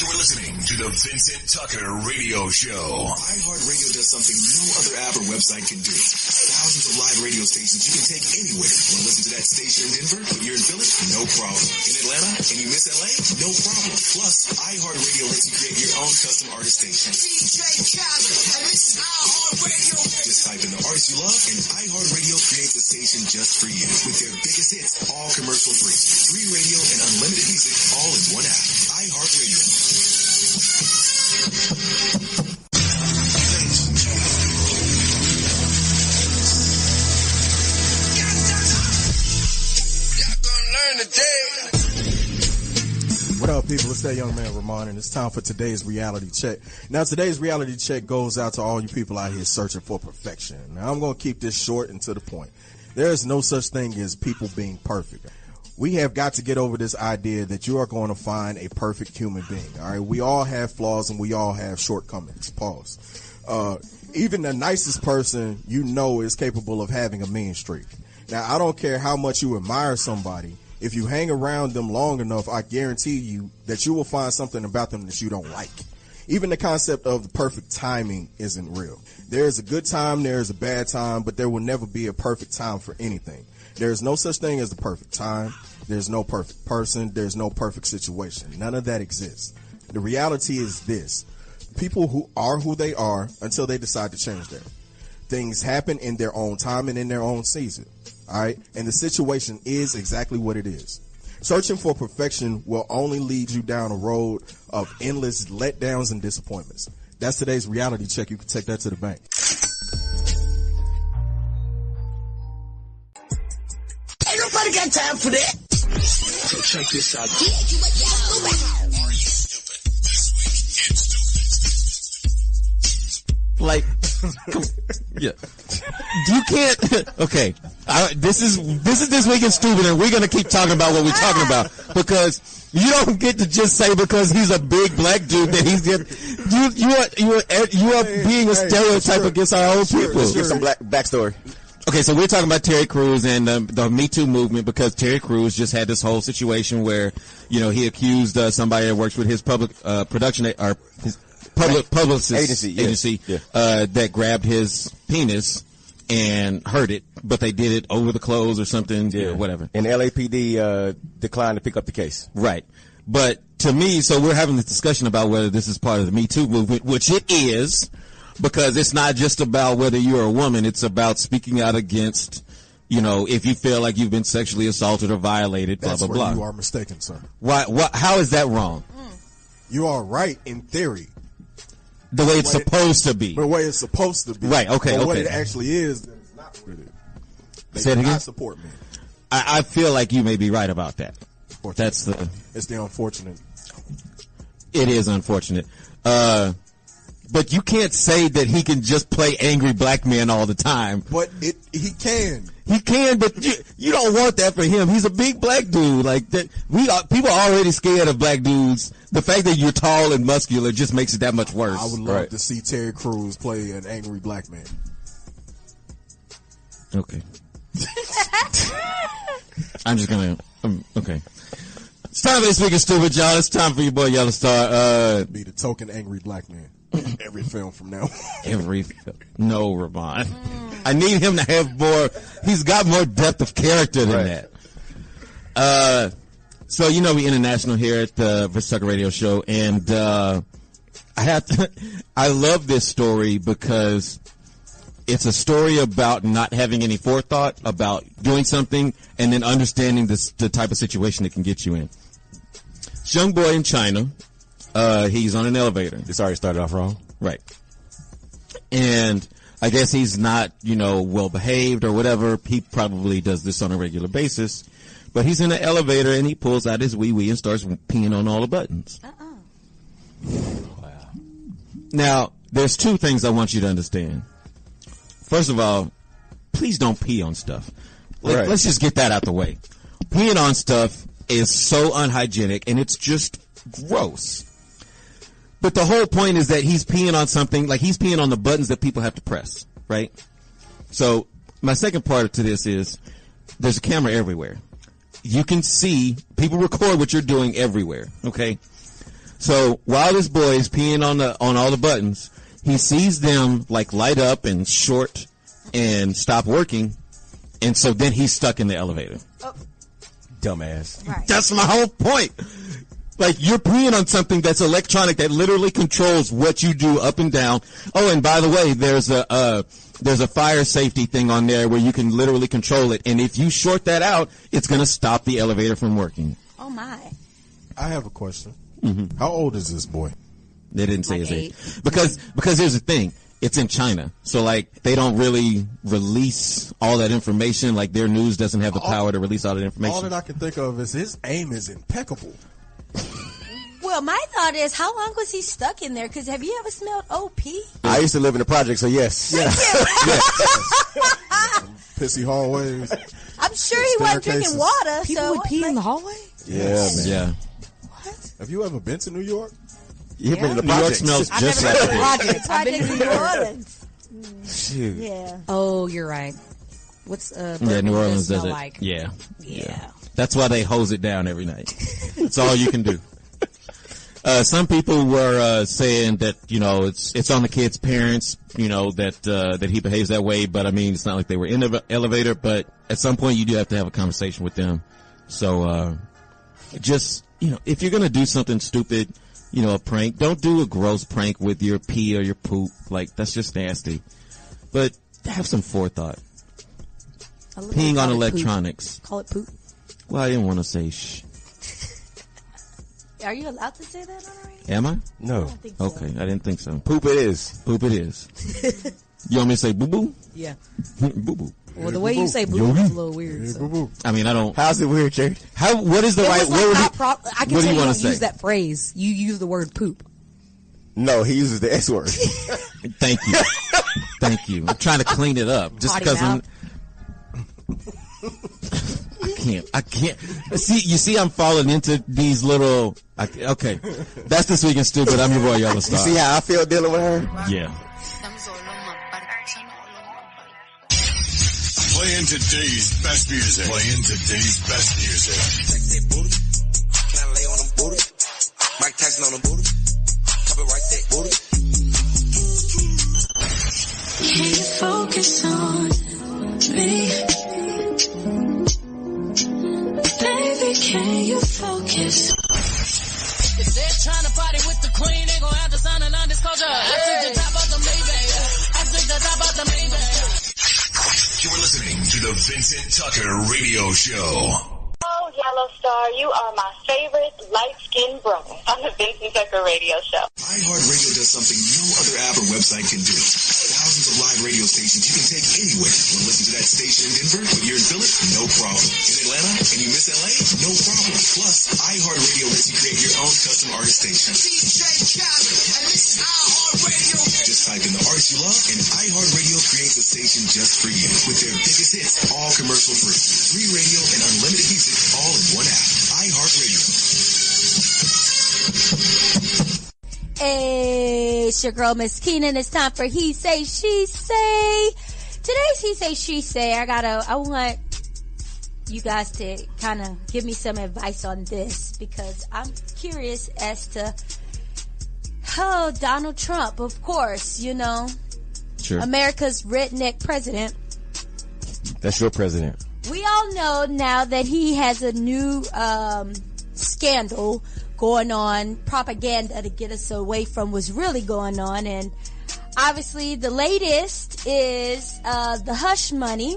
[SPEAKER 8] You're listening to the Vincent Tucker Radio Show. iHeartRadio does something no other app or website can do. Thousands of live radio stations you can take anywhere. Want to listen to that station in Denver, but you're in Philly? No problem. In Atlanta and you miss LA? No problem. Plus, iHeartRadio lets you create your own custom artist station.
[SPEAKER 7] DJ Khaled, and this is iHeartRadio.
[SPEAKER 8] Just type in the artist you love, and iHeartRadio creates a station just for you. With their biggest hits, all commercial free. Free radio and unlimited music, all in one app. iHeartRadio.
[SPEAKER 6] What up, people? It's that young man, Remon, and it's time for today's reality check. Now, today's reality check goes out to all you people out here searching for perfection. Now, I'm going to keep this short and to the point. There is no such thing as people being perfect. We have got to get over this idea that you are going to find a perfect human being. All right, we all have flaws and we all have shortcomings. Pause. Even the nicest person you know is capable of having a mean streak. Now, I don't care how much you admire somebody. If you hang around them long enough, I guarantee you that you will find something about them that you don't like. Even the concept of the perfect timing isn't real. There is a good time, there is a bad time, but there will never be a perfect time for anything. There is no such thing as the perfect time. There's no perfect person. There's no perfect situation. None of that exists. The reality is this. People who are who they are until they decide to change them. Things happen in their own time and in their own season. All right? And the situation is exactly what it is. Searching for perfection will only lead you down a road of endless letdowns and disappointments. That's today's reality check. You can take that to the bank.
[SPEAKER 7] Ain't nobody got time for that.
[SPEAKER 9] So check this out.
[SPEAKER 8] Are you stupid? This week in stupid.
[SPEAKER 3] Like, yeah, you can't. Okay, this is this week in stupid, and we're gonna keep talking about what we're talking about because you don't get to just say because he's a big black dude that he's you are being a stereotype against our own people.
[SPEAKER 1] Let's give some backstory.
[SPEAKER 3] Okay, so we're talking about Terry Crews and the Me Too movement because Terry Crews just had this whole situation where, you know, he accused somebody that works with his public production or his publicist agency that grabbed his penis and hurt it, but they did it over the clothes or something, or whatever.
[SPEAKER 1] And LAPD declined to pick up the case.
[SPEAKER 3] Right. But to me, so we're having this discussion about whether this is part of the Me Too movement, which it is. Because it's not just about whether you're a woman, it's about speaking out against, you know, if you feel like you've been sexually assaulted or violated, blah, blah, blah.
[SPEAKER 6] That's where you are mistaken, sir.
[SPEAKER 3] Why? How is that wrong?
[SPEAKER 6] You are right in theory.
[SPEAKER 3] The way it's supposed to be.
[SPEAKER 6] The way it's supposed to be.
[SPEAKER 3] Right, okay,
[SPEAKER 6] but
[SPEAKER 3] okay.
[SPEAKER 6] what it actually is, that it's not with it. They
[SPEAKER 3] Say it
[SPEAKER 6] do
[SPEAKER 3] again?
[SPEAKER 6] not support me.
[SPEAKER 3] I feel like you may be right about that. It's the
[SPEAKER 6] unfortunate.
[SPEAKER 3] It is unfortunate. But you can't say that he can just play angry black men all the time.
[SPEAKER 6] But he can.
[SPEAKER 3] He can, but you don't want that for him. He's a big black dude. Like that, people are already scared of black dudes. The fact that you're tall and muscular just makes it that much worse.
[SPEAKER 6] I would love to see Terry Crews play an angry black man.
[SPEAKER 3] Okay. I'm just gonna. Okay. It's time for this week of stupid, y'all. It's time for your boy Yellostar.
[SPEAKER 6] Be the token angry black man. Every film from now.
[SPEAKER 3] No, Remon. I need him to have more. He's got more depth of character than that. So you know we international here at the Vincent Tucker Radio Show, and I love this story because it's a story about not having any forethought about doing something and then understanding the type of situation it can get you in. This young boy in China. He's on an elevator.
[SPEAKER 1] This already started off wrong.
[SPEAKER 3] Right. And I guess he's not, well behaved or whatever. He probably does this on a regular basis. But he's in the elevator and he pulls out his wee-wee and starts peeing on all the buttons. Wow. Now, there's two things I want you to understand. First of all, please don't pee on stuff.
[SPEAKER 1] Right.
[SPEAKER 3] Let's just get that out the way. Peeing on stuff is so unhygienic and it's just gross. But the whole point is that he's peeing on something, like he's peeing on the buttons that people have to press, right? So my second part to this is there's a camera everywhere. You can see, people record what you're doing everywhere, okay? So while this boy is peeing on all the buttons, he sees them like light up and short and stop working, and so then he's stuck in the elevator.
[SPEAKER 4] Oh.
[SPEAKER 1] Dumbass.
[SPEAKER 4] Right.
[SPEAKER 3] That's my whole point. Like, you're peeing on something that's electronic that literally controls what you do up and down. Oh, and by the way, there's a fire safety thing on there where you can literally control it, and if you short that out, it's going to stop the elevator from working.
[SPEAKER 4] Oh my.
[SPEAKER 6] I have a question.
[SPEAKER 3] Mm-hmm.
[SPEAKER 6] How old is this boy?
[SPEAKER 3] They didn't say
[SPEAKER 4] Like
[SPEAKER 3] his age. Because here's the thing. It's in China. So, like, they don't really release all that information. Like, their news doesn't have the power to release all that information.
[SPEAKER 6] All that I can think of is his aim is impeccable.
[SPEAKER 4] Well, my thought is, how long was he stuck in there? Because have you ever smelled OP?
[SPEAKER 1] I used to live in the project, so yes.
[SPEAKER 6] Pissy hallways.
[SPEAKER 4] I'm sure he wasn't drinking
[SPEAKER 6] Staircases.
[SPEAKER 4] water.
[SPEAKER 5] People
[SPEAKER 4] so
[SPEAKER 5] would pee in the hallway?
[SPEAKER 1] Yeah, man.
[SPEAKER 3] Yeah.
[SPEAKER 6] Have you ever been to New York?
[SPEAKER 1] You've been in the
[SPEAKER 3] New York
[SPEAKER 1] project.
[SPEAKER 3] smells
[SPEAKER 5] I've
[SPEAKER 3] just
[SPEAKER 5] never
[SPEAKER 3] like
[SPEAKER 5] been to
[SPEAKER 3] that.
[SPEAKER 5] projects. I've been to New
[SPEAKER 4] New
[SPEAKER 5] York.
[SPEAKER 4] Orleans.
[SPEAKER 1] Shoot.
[SPEAKER 4] Yeah.
[SPEAKER 5] Oh, you're right. What's
[SPEAKER 3] Yeah,
[SPEAKER 5] Bourbon
[SPEAKER 3] New Orleans
[SPEAKER 5] smell
[SPEAKER 3] does it.
[SPEAKER 5] like?
[SPEAKER 3] Yeah.
[SPEAKER 5] Yeah.
[SPEAKER 3] That's why they hose it down every night. That's all you can do. Some people were saying that, you know, it's on the kid's parents, you know, that he behaves that way. But I mean, it's not like they were in the elevator. But at some point, you do have to have a conversation with them. So just, you know, if you're gonna do something stupid, you know, a prank, don't do a gross prank with your pee or your poop. Like, that's just nasty. But have some forethought. Peeing on electronics.
[SPEAKER 5] Call it poop.
[SPEAKER 3] Well, I didn't want to say shh.
[SPEAKER 4] Are you allowed to say that on the radio?
[SPEAKER 3] Am I?
[SPEAKER 1] No.
[SPEAKER 4] think so.
[SPEAKER 3] Okay, I didn't think so.
[SPEAKER 1] Poop it is.
[SPEAKER 3] Poop it is. You want me to say boo boo?
[SPEAKER 5] Yeah.
[SPEAKER 3] Boo boo.
[SPEAKER 5] Well, the way you say poop is a little weird. So.
[SPEAKER 3] I mean, I don't.
[SPEAKER 1] How's it weird, Jared?
[SPEAKER 3] What is the
[SPEAKER 5] It
[SPEAKER 3] right?
[SPEAKER 5] was
[SPEAKER 3] What
[SPEAKER 5] like
[SPEAKER 3] would
[SPEAKER 5] not
[SPEAKER 3] he-
[SPEAKER 5] prop- I can
[SPEAKER 3] what do
[SPEAKER 5] tell
[SPEAKER 3] you
[SPEAKER 5] you
[SPEAKER 3] wanna
[SPEAKER 5] don't
[SPEAKER 3] say?
[SPEAKER 5] use that phrase. You use the word poop.
[SPEAKER 1] No, he uses the S word.
[SPEAKER 3] Thank you. Thank you. I'm trying to clean it up just
[SPEAKER 5] Potty
[SPEAKER 3] because
[SPEAKER 5] mouth.
[SPEAKER 3] I can't. See, I'm falling into these little. Okay, that's This Week in Stupid. I'm your boy Yellostar.
[SPEAKER 1] You see how I feel dealing with her?
[SPEAKER 3] Yeah.
[SPEAKER 8] Playing today's best music. Playing today's best music.
[SPEAKER 7] Can I lay on them booty? Mike Tyson on them booty. Copyright that booty.
[SPEAKER 2] Can you focus on me? Baby, can you focus?
[SPEAKER 10] If they're trying to party with the queen, they gon' have to sign a non-disclosure. I took the top of the Maybach. I took the top of the Maybach.
[SPEAKER 8] You're listening to the Vincent Tucker Radio Show.
[SPEAKER 11] Oh, Yellowstar, you are my favorite light-skinned brother on the Vincent Tucker Radio Show.
[SPEAKER 8] iHeartRadio does something no other app or website can do. Thousands of live radio stations you can take anywhere. Want to listen to that station in Denver, but you're in Philly? No problem. In Atlanta and you miss LA? No problem. Plus, iHeartRadio lets you create your own custom artist station. DJ Khaled, and this is iHeartRadio. Just type in the artist you love, and iHeartRadio creates a station just for you. With their biggest hits, all commercial free. Free radio and unlimited music, all in one app. iHeartRadio.
[SPEAKER 4] Hey, it's your girl Myskenna, and it's time for He Say, She Say. Today's He Say, She Say, I want you guys to kind of give me some advice on this, because I'm curious as to Donald Trump, of course, you know,
[SPEAKER 3] Sure.
[SPEAKER 4] America's redneck president.
[SPEAKER 1] That's your president.
[SPEAKER 4] We all know now that he has a new scandal going on, propaganda to get us away from what's really going on. And obviously the latest is the hush money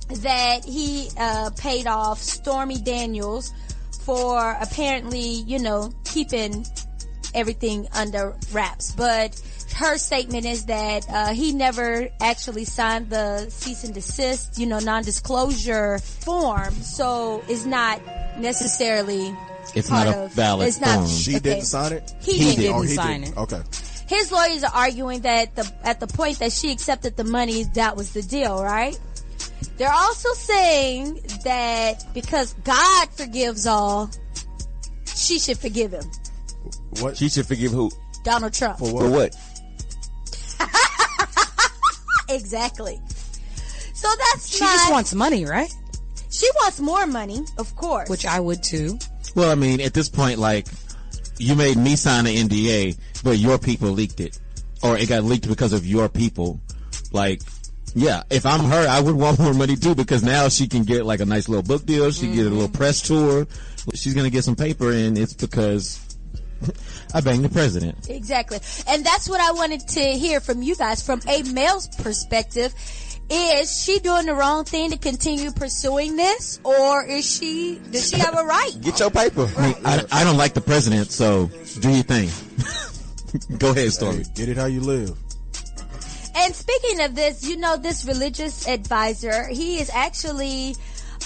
[SPEAKER 4] that he paid off Stormy Daniels for apparently, you know, keeping everything under wraps. But her statement is that he never actually signed the cease and desist, non-disclosure form, so it's not necessarily.
[SPEAKER 3] It's not a valid form.
[SPEAKER 6] She didn't sign it?
[SPEAKER 4] He
[SPEAKER 5] didn't
[SPEAKER 6] Oh,
[SPEAKER 5] sign it.
[SPEAKER 6] Okay.
[SPEAKER 4] His lawyers are arguing that at the point that she accepted the money, that was the deal, right? They're also saying that because God forgives all, she should forgive him.
[SPEAKER 1] What? She should forgive who?
[SPEAKER 4] Donald Trump.
[SPEAKER 1] For what?
[SPEAKER 4] Exactly. So that's
[SPEAKER 5] She just wants money, right?
[SPEAKER 4] She wants more money, of course.
[SPEAKER 5] Which I would too.
[SPEAKER 3] Well, I mean, at this point, like, you made me sign an NDA, but your people leaked it. Or it got leaked because of your people. Like, yeah, if I'm her, I would want more money too, because now she can get like a nice little book deal. She can get a little press tour. She's going to get some paper, and it's because I banged the president.
[SPEAKER 4] Exactly. And that's what I wanted to hear from you guys from a male's perspective. Is she doing the wrong thing to continue pursuing this, or does she have a right?
[SPEAKER 1] Get your paper.
[SPEAKER 3] I don't like the president, so do your thing. Go ahead, Stormy.
[SPEAKER 6] Hey, get it how you live.
[SPEAKER 4] And speaking of this, this religious advisor, he is actually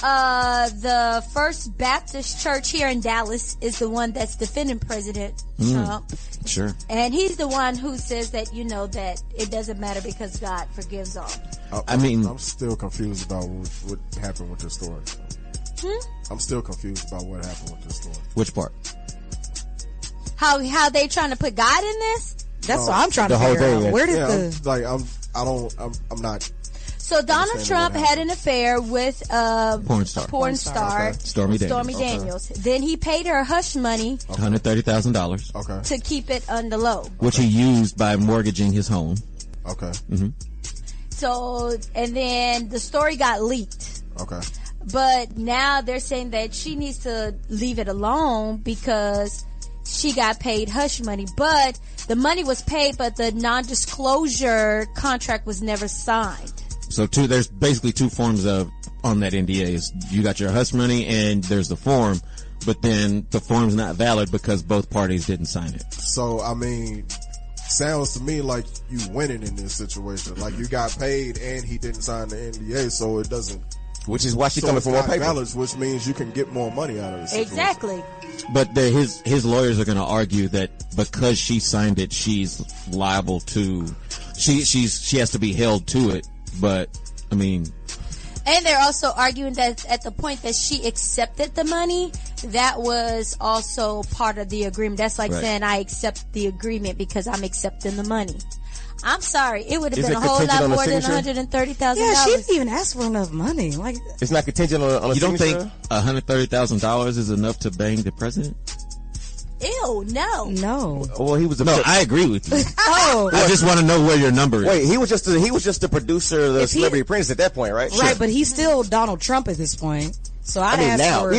[SPEAKER 4] the First Baptist Church here in Dallas is the one that's defending President Trump.
[SPEAKER 3] Sure.
[SPEAKER 4] And he's the one who says that, that it doesn't matter because God forgives all.
[SPEAKER 6] I'm still confused about what happened with this story. I'm still confused about what happened with this story.
[SPEAKER 3] Which part?
[SPEAKER 4] How they trying to put God in this?
[SPEAKER 5] That's what I'm trying to figure out. Where did
[SPEAKER 6] I'm not.
[SPEAKER 4] So Donald Trump had an affair with
[SPEAKER 3] porn star Stormy
[SPEAKER 4] Daniels. Then he paid her hush money,
[SPEAKER 3] $130,000.
[SPEAKER 6] Okay.
[SPEAKER 4] To keep it on the low,
[SPEAKER 3] which he used by mortgaging his home.
[SPEAKER 6] Okay.
[SPEAKER 4] So, and then the story got leaked.
[SPEAKER 6] Okay.
[SPEAKER 4] But now they're saying that she needs to leave it alone because she got paid hush money. But the money was paid, but the non-disclosure contract was never signed.
[SPEAKER 3] So there's basically two forms on that NDA. You got your hush money and there's the form, but then the form's not valid because both parties didn't sign it.
[SPEAKER 6] So, I mean, sounds to me like you winning in this situation. Like you got paid and he didn't sign the NDA, so it doesn't.
[SPEAKER 1] Which is why she's coming for more paper.
[SPEAKER 6] Balance, which means you can get more money out of this.
[SPEAKER 4] Exactly.
[SPEAKER 3] But his lawyers are going to argue that because she signed it, she's liable to. She has to be held to it. But I mean.
[SPEAKER 4] And they're also arguing that at the point that she accepted the money, that was also part of the agreement. That's like saying I accept the agreement because I'm accepting the money. I'm sorry, it would have been a whole lot more than $130,000.
[SPEAKER 5] Yeah, she didn't even ask for enough money. Like,
[SPEAKER 1] it's not contingent on a
[SPEAKER 3] You don't
[SPEAKER 1] signature?
[SPEAKER 3] think $130,000 is enough to bang the president?
[SPEAKER 4] Ew, no.
[SPEAKER 1] Well, he was.
[SPEAKER 3] No, I agree with you.
[SPEAKER 5] Oh,
[SPEAKER 3] I just want to know where your number is.
[SPEAKER 1] Wait, he was just the producer of the Celebrity Apprentice at that point, right?
[SPEAKER 5] Right, but he's still Donald Trump at this point. So
[SPEAKER 1] I mean,
[SPEAKER 5] asked
[SPEAKER 1] now,
[SPEAKER 5] for,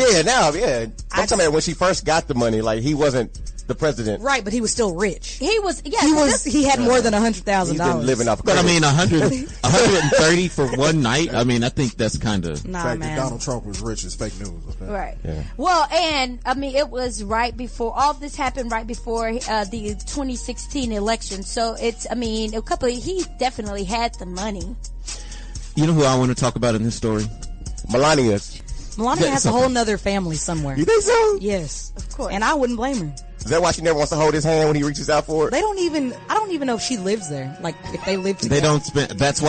[SPEAKER 1] yeah. I'm talking about when she first got the money. Like he wasn't the president,
[SPEAKER 5] right? But he was still rich.
[SPEAKER 4] He was. Yeah,
[SPEAKER 5] he had more than $100,000.
[SPEAKER 1] He's been living off.
[SPEAKER 3] But I mean, 130 for one night. I mean, I think that's kind of.
[SPEAKER 6] The fact that Donald Trump was rich is fake news. Okay?
[SPEAKER 4] Right.
[SPEAKER 1] Yeah.
[SPEAKER 4] Well, and I mean, it was right before all this happened. Right before the 2016 election. So it's. I mean, he definitely had the money.
[SPEAKER 3] You know who I want to talk about in this story?
[SPEAKER 1] Melania
[SPEAKER 5] has a whole nother family somewhere.
[SPEAKER 1] You think so?
[SPEAKER 5] Yes,
[SPEAKER 4] of course.
[SPEAKER 5] And I wouldn't blame her.
[SPEAKER 1] Is that why she never wants to hold his hand when he reaches out for it?
[SPEAKER 5] I don't even know if she lives there. Like, if they live together.
[SPEAKER 3] They don't spend, that's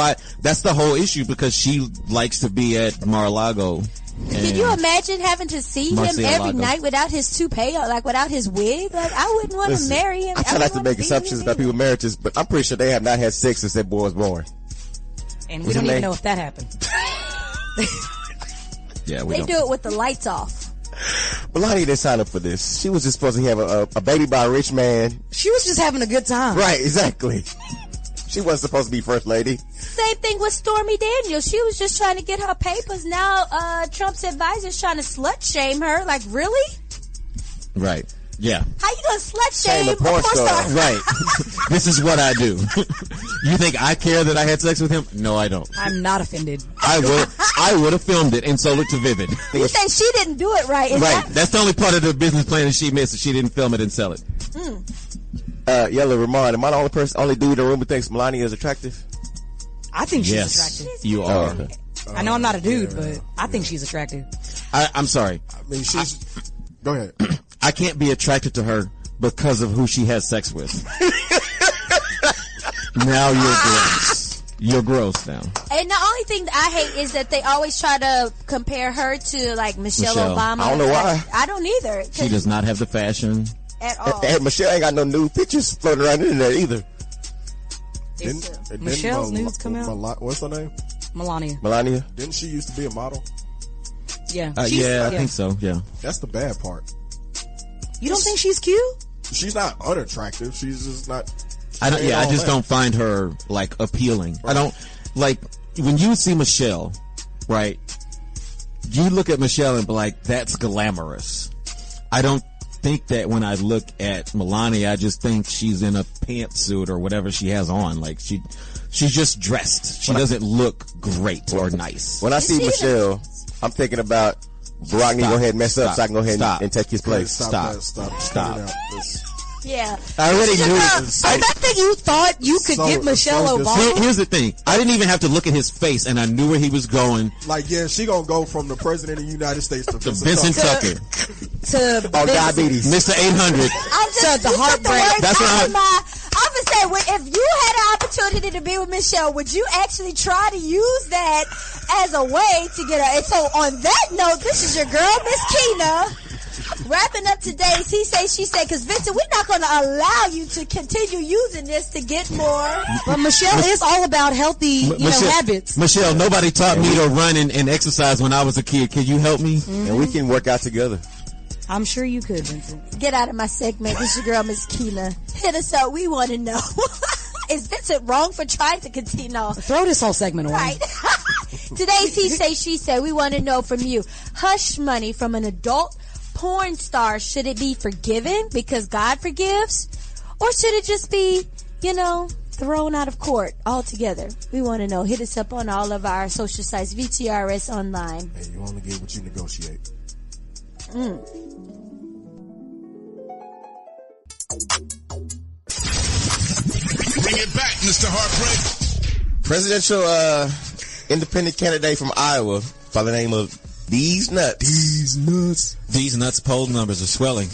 [SPEAKER 3] the whole issue, because she likes to be at Mar-a-Lago.
[SPEAKER 4] Can you imagine having to see him every night without his toupee, or like without his wig? Like, I wouldn't want to marry him.
[SPEAKER 1] I try not to make assumptions about people's marriages, but I'm pretty sure they have not had sex since that boy was born.
[SPEAKER 5] And we don't even know if that happened.
[SPEAKER 3] Yeah,
[SPEAKER 4] they do it with the lights off.
[SPEAKER 1] Melania didn't sign up for this. She was just supposed to have a baby by a rich man.
[SPEAKER 5] She was just having a good time.
[SPEAKER 1] Right, exactly. She wasn't supposed to be first lady.
[SPEAKER 4] Same thing with Stormy Daniels. She was just trying to get her papers. Now Trump's advisor's trying to slut shame her. Like, really?
[SPEAKER 3] Right. Yeah.
[SPEAKER 4] How you gonna slut shame a porn star?
[SPEAKER 3] Right. This is what I do. You think I care that I had sex with him? No, I don't.
[SPEAKER 5] I'm not offended.
[SPEAKER 3] I would have filmed it and sold it to Vivid.
[SPEAKER 4] You say she didn't do it right?
[SPEAKER 3] Right. That's the only part of the business plan that she missed. That she didn't film it and sell it.
[SPEAKER 1] Yellow Remon, am I the only dude in the room who thinks Melania is attractive?
[SPEAKER 5] I think she's
[SPEAKER 3] Yes,
[SPEAKER 5] attractive.
[SPEAKER 3] you are.
[SPEAKER 1] Okay.
[SPEAKER 5] I know I'm not a dude, but I think she's attractive.
[SPEAKER 3] I'm sorry.
[SPEAKER 6] I mean, go ahead.
[SPEAKER 3] I can't be attracted to her because of who she has sex with. Now you're gross. You're gross now.
[SPEAKER 4] And the only thing that I hate is that they always try to compare her to like Michelle Obama.
[SPEAKER 1] I don't know why.
[SPEAKER 4] Like, I don't either.
[SPEAKER 3] She does not have the fashion.
[SPEAKER 4] At all.
[SPEAKER 1] And Michelle ain't got no nude pictures floating around in there either.
[SPEAKER 5] Michelle's nudes come out?
[SPEAKER 6] What's her name?
[SPEAKER 5] Melania.
[SPEAKER 6] Didn't she used to be a model?
[SPEAKER 5] Yeah.
[SPEAKER 3] Yeah, I think so. Yeah.
[SPEAKER 6] That's the bad part.
[SPEAKER 5] You don't think she's cute?
[SPEAKER 6] She's not unattractive. She's just not.
[SPEAKER 3] I just don't find her like appealing. Right. I don't like when you see Michelle, right? You look at Michelle and be like, that's glamorous. I don't think that when I look at Melania, I just think she's in a pantsuit or whatever she has on. Like she's just dressed. She doesn't look great or nice.
[SPEAKER 1] When I see Michelle, I'm thinking about Barack need to go ahead and mess up so I can go ahead and take his place.
[SPEAKER 6] Stop.
[SPEAKER 4] Yeah.
[SPEAKER 3] I already knew it was.
[SPEAKER 5] I think you thought you could get Michelle Obama.
[SPEAKER 3] Here's the thing. I didn't even have to look at his face, and I knew where he was going.
[SPEAKER 6] Like, yeah, she gonna go from the president of the United States to
[SPEAKER 3] Vincent Tucker.
[SPEAKER 5] To
[SPEAKER 1] diabetes.
[SPEAKER 3] Mr. 800.
[SPEAKER 5] To the Heartbreak.
[SPEAKER 3] That's what
[SPEAKER 4] I'm gonna say, if you had an opportunity to be with Michelle, would you actually try to use that as a way to get her? And so on that note, this is your girl, Myskenna. Wrapping up today's He Say, She Say, because Vincent, we're not going to allow you to continue using this to get more.
[SPEAKER 5] But Michelle is all about healthy habits.
[SPEAKER 3] Michelle, nobody taught me to run and exercise when I was a kid. Can you help me?
[SPEAKER 1] Mm-hmm. And we can work out together.
[SPEAKER 5] I'm sure you could, Vincent.
[SPEAKER 4] Get out of my segment. This is your girl, Myskenna. Hit us up. We want to know. Is Vincent wrong for trying to continue? No.
[SPEAKER 5] Throw this whole segment away.
[SPEAKER 4] Right. Today's He Say, She Say. We want to know from you. Hush money from an adult porn star, should it be forgiven because God forgives? Or should it just be, thrown out of court altogether? We want to know. Hit us up on all of our social sites, VTRS online.
[SPEAKER 6] Hey, you only get what you negotiate.
[SPEAKER 8] Bring it back, Mr. Heartbreak.
[SPEAKER 1] Presidential independent candidate from Iowa by the name of These Nuts.
[SPEAKER 3] These nuts poll numbers are swelling.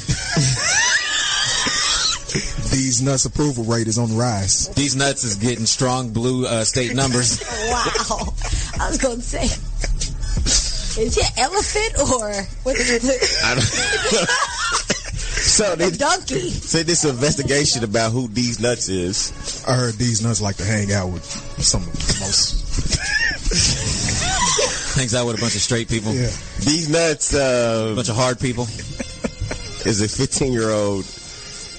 [SPEAKER 6] These nuts approval rate is on the rise.
[SPEAKER 3] These nuts is getting strong blue state numbers.
[SPEAKER 4] Wow. I was going to say, is he an elephant or what's it?
[SPEAKER 1] I don't know. So
[SPEAKER 4] a donkey.
[SPEAKER 1] Say this investigation about who These Nuts is.
[SPEAKER 6] I heard These Nuts like to hang out with some of the most.
[SPEAKER 3] Hangs out with a bunch of straight people.
[SPEAKER 6] Yeah.
[SPEAKER 1] These Nuts,
[SPEAKER 3] a bunch of hard people.
[SPEAKER 1] Is a 15-year-old.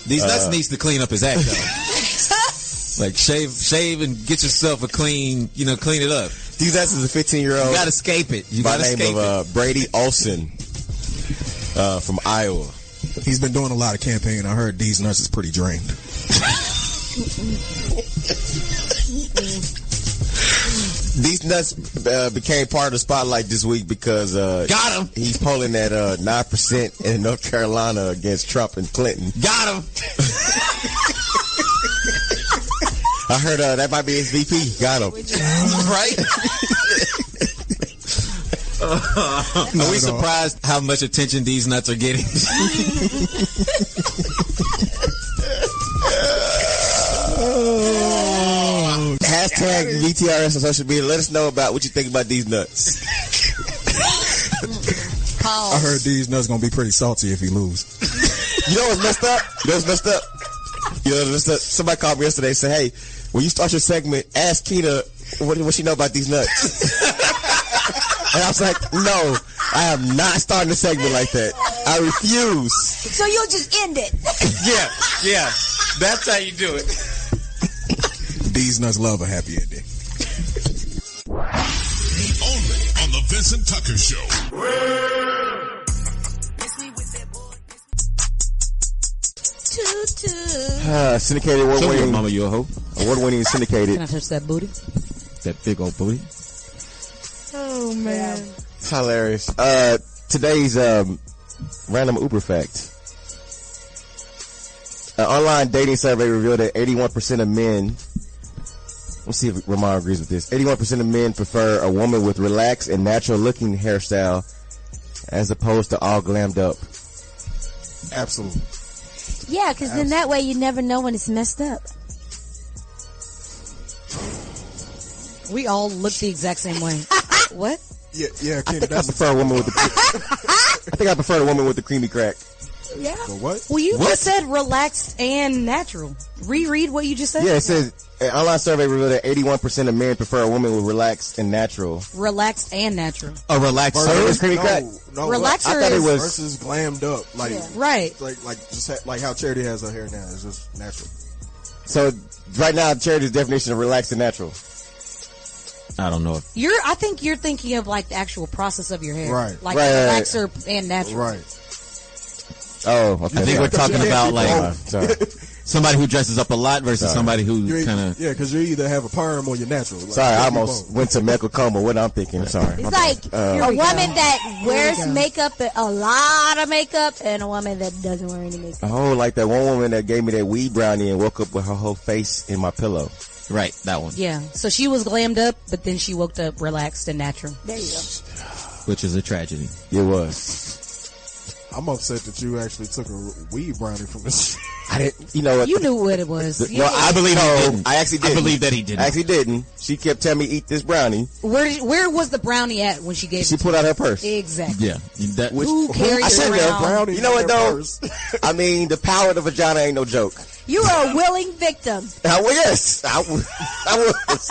[SPEAKER 3] These Nuts needs to clean up his act though. Like shave and get yourself a clean it up.
[SPEAKER 1] These Nuts is a 15-year-old.
[SPEAKER 3] You gotta escape it.
[SPEAKER 1] By the name of Brady Olson from Iowa.
[SPEAKER 6] He's been doing a lot of campaigning. I heard These Nuts is pretty drained.
[SPEAKER 1] These Nuts became part of the spotlight this week because
[SPEAKER 3] got him.
[SPEAKER 1] He's polling at 9% in North Carolina against Trump and Clinton.
[SPEAKER 3] Got him.
[SPEAKER 1] I heard that might be his VP. Got him.
[SPEAKER 3] Right? Are we surprised how much attention These Nuts are getting?
[SPEAKER 1] Hashtag VTRS on social media. Let us know about what you think about These Nuts.
[SPEAKER 6] I heard These Nuts gonna be pretty salty if he lose.
[SPEAKER 1] You know what's messed up? Somebody called me yesterday and said, hey, when you start your segment, ask Keena what she know about These Nuts. And I was like, no, I am not starting a segment like that. I refuse.
[SPEAKER 4] So you'll just end it.
[SPEAKER 3] Yeah. That's how you do it.
[SPEAKER 6] These Nuts love a happy ending.
[SPEAKER 8] Only on the Vincent Tucker Show.
[SPEAKER 1] Syndicated award-winning.
[SPEAKER 3] Mama, you a hoe?
[SPEAKER 1] Award-winning Syndicated.
[SPEAKER 5] Can I touch that booty?
[SPEAKER 3] That big old booty.
[SPEAKER 5] Oh, man.
[SPEAKER 1] It's hilarious. Today's random Uber fact. An online dating survey revealed that 81% of men. Let's see if Remon agrees with this. 81% of men prefer a woman with relaxed and natural-looking hairstyle as opposed to all glammed up.
[SPEAKER 6] Absolutely.
[SPEAKER 4] Yeah, because then that way you never know when it's messed up.
[SPEAKER 5] We all look the exact same way. What?
[SPEAKER 6] Yeah.
[SPEAKER 1] I think I prefer a woman with the. I think I prefer a woman with the creamy crack.
[SPEAKER 5] Yeah.
[SPEAKER 6] The what?
[SPEAKER 5] Well, you just said relaxed and natural. Reread what you just said.
[SPEAKER 1] Yeah, it says an online survey revealed that 81% of men prefer a woman with relaxed and natural.
[SPEAKER 5] Relaxed and natural.
[SPEAKER 3] A relaxer?
[SPEAKER 1] Creamy crack?
[SPEAKER 6] No.
[SPEAKER 5] Relaxer
[SPEAKER 1] I thought it was
[SPEAKER 6] versus glammed up. Like,
[SPEAKER 5] right.
[SPEAKER 6] Like how Charity has her hair now. It's just natural.
[SPEAKER 1] So right now, Charity's definition of relaxed and natural.
[SPEAKER 3] I don't know.
[SPEAKER 5] I think you're thinking of like the actual process of your hair.
[SPEAKER 6] Right.
[SPEAKER 5] Like
[SPEAKER 1] Right.
[SPEAKER 5] relaxer and natural.
[SPEAKER 6] Right.
[SPEAKER 1] Oh, okay.
[SPEAKER 3] I think we're talking about like
[SPEAKER 1] Sorry.
[SPEAKER 3] somebody who dresses up a lot versus somebody who kind of.
[SPEAKER 6] Yeah, because you either have a perm or you're natural. Like,
[SPEAKER 1] Sorry, I almost went to medical coma. What I'm thinking. Sorry.
[SPEAKER 4] It's like a woman that wears makeup, a lot of makeup, and a woman that doesn't wear any makeup.
[SPEAKER 1] Oh, like that one woman that gave me that weed brownie and woke up with her whole face in my pillow.
[SPEAKER 3] Right, that one.
[SPEAKER 5] Yeah. So she was glammed up, but then she woke up relaxed and natural.
[SPEAKER 4] There you go.
[SPEAKER 3] Which is a tragedy.
[SPEAKER 1] It was.
[SPEAKER 6] I'm upset that you actually took a weed brownie from this.
[SPEAKER 1] I didn't. You know what?
[SPEAKER 5] You knew what it was.
[SPEAKER 1] Well, I believe
[SPEAKER 3] he
[SPEAKER 1] no,
[SPEAKER 3] didn't.
[SPEAKER 1] I actually didn't.
[SPEAKER 3] I believe that he didn't.
[SPEAKER 1] I actually didn't. She kept telling me eat this brownie.
[SPEAKER 5] Where was the brownie at when she gave
[SPEAKER 1] She
[SPEAKER 5] it?
[SPEAKER 1] pulled out her purse.
[SPEAKER 5] Exactly.
[SPEAKER 3] Yeah. That,
[SPEAKER 5] Who carries
[SPEAKER 1] I said
[SPEAKER 5] around?
[SPEAKER 6] brownie
[SPEAKER 1] You know what
[SPEAKER 6] in her
[SPEAKER 1] though?
[SPEAKER 6] purse.
[SPEAKER 1] I mean, the power of the vagina ain't no joke.
[SPEAKER 4] You are a willing victim.
[SPEAKER 1] Well, yes, I was.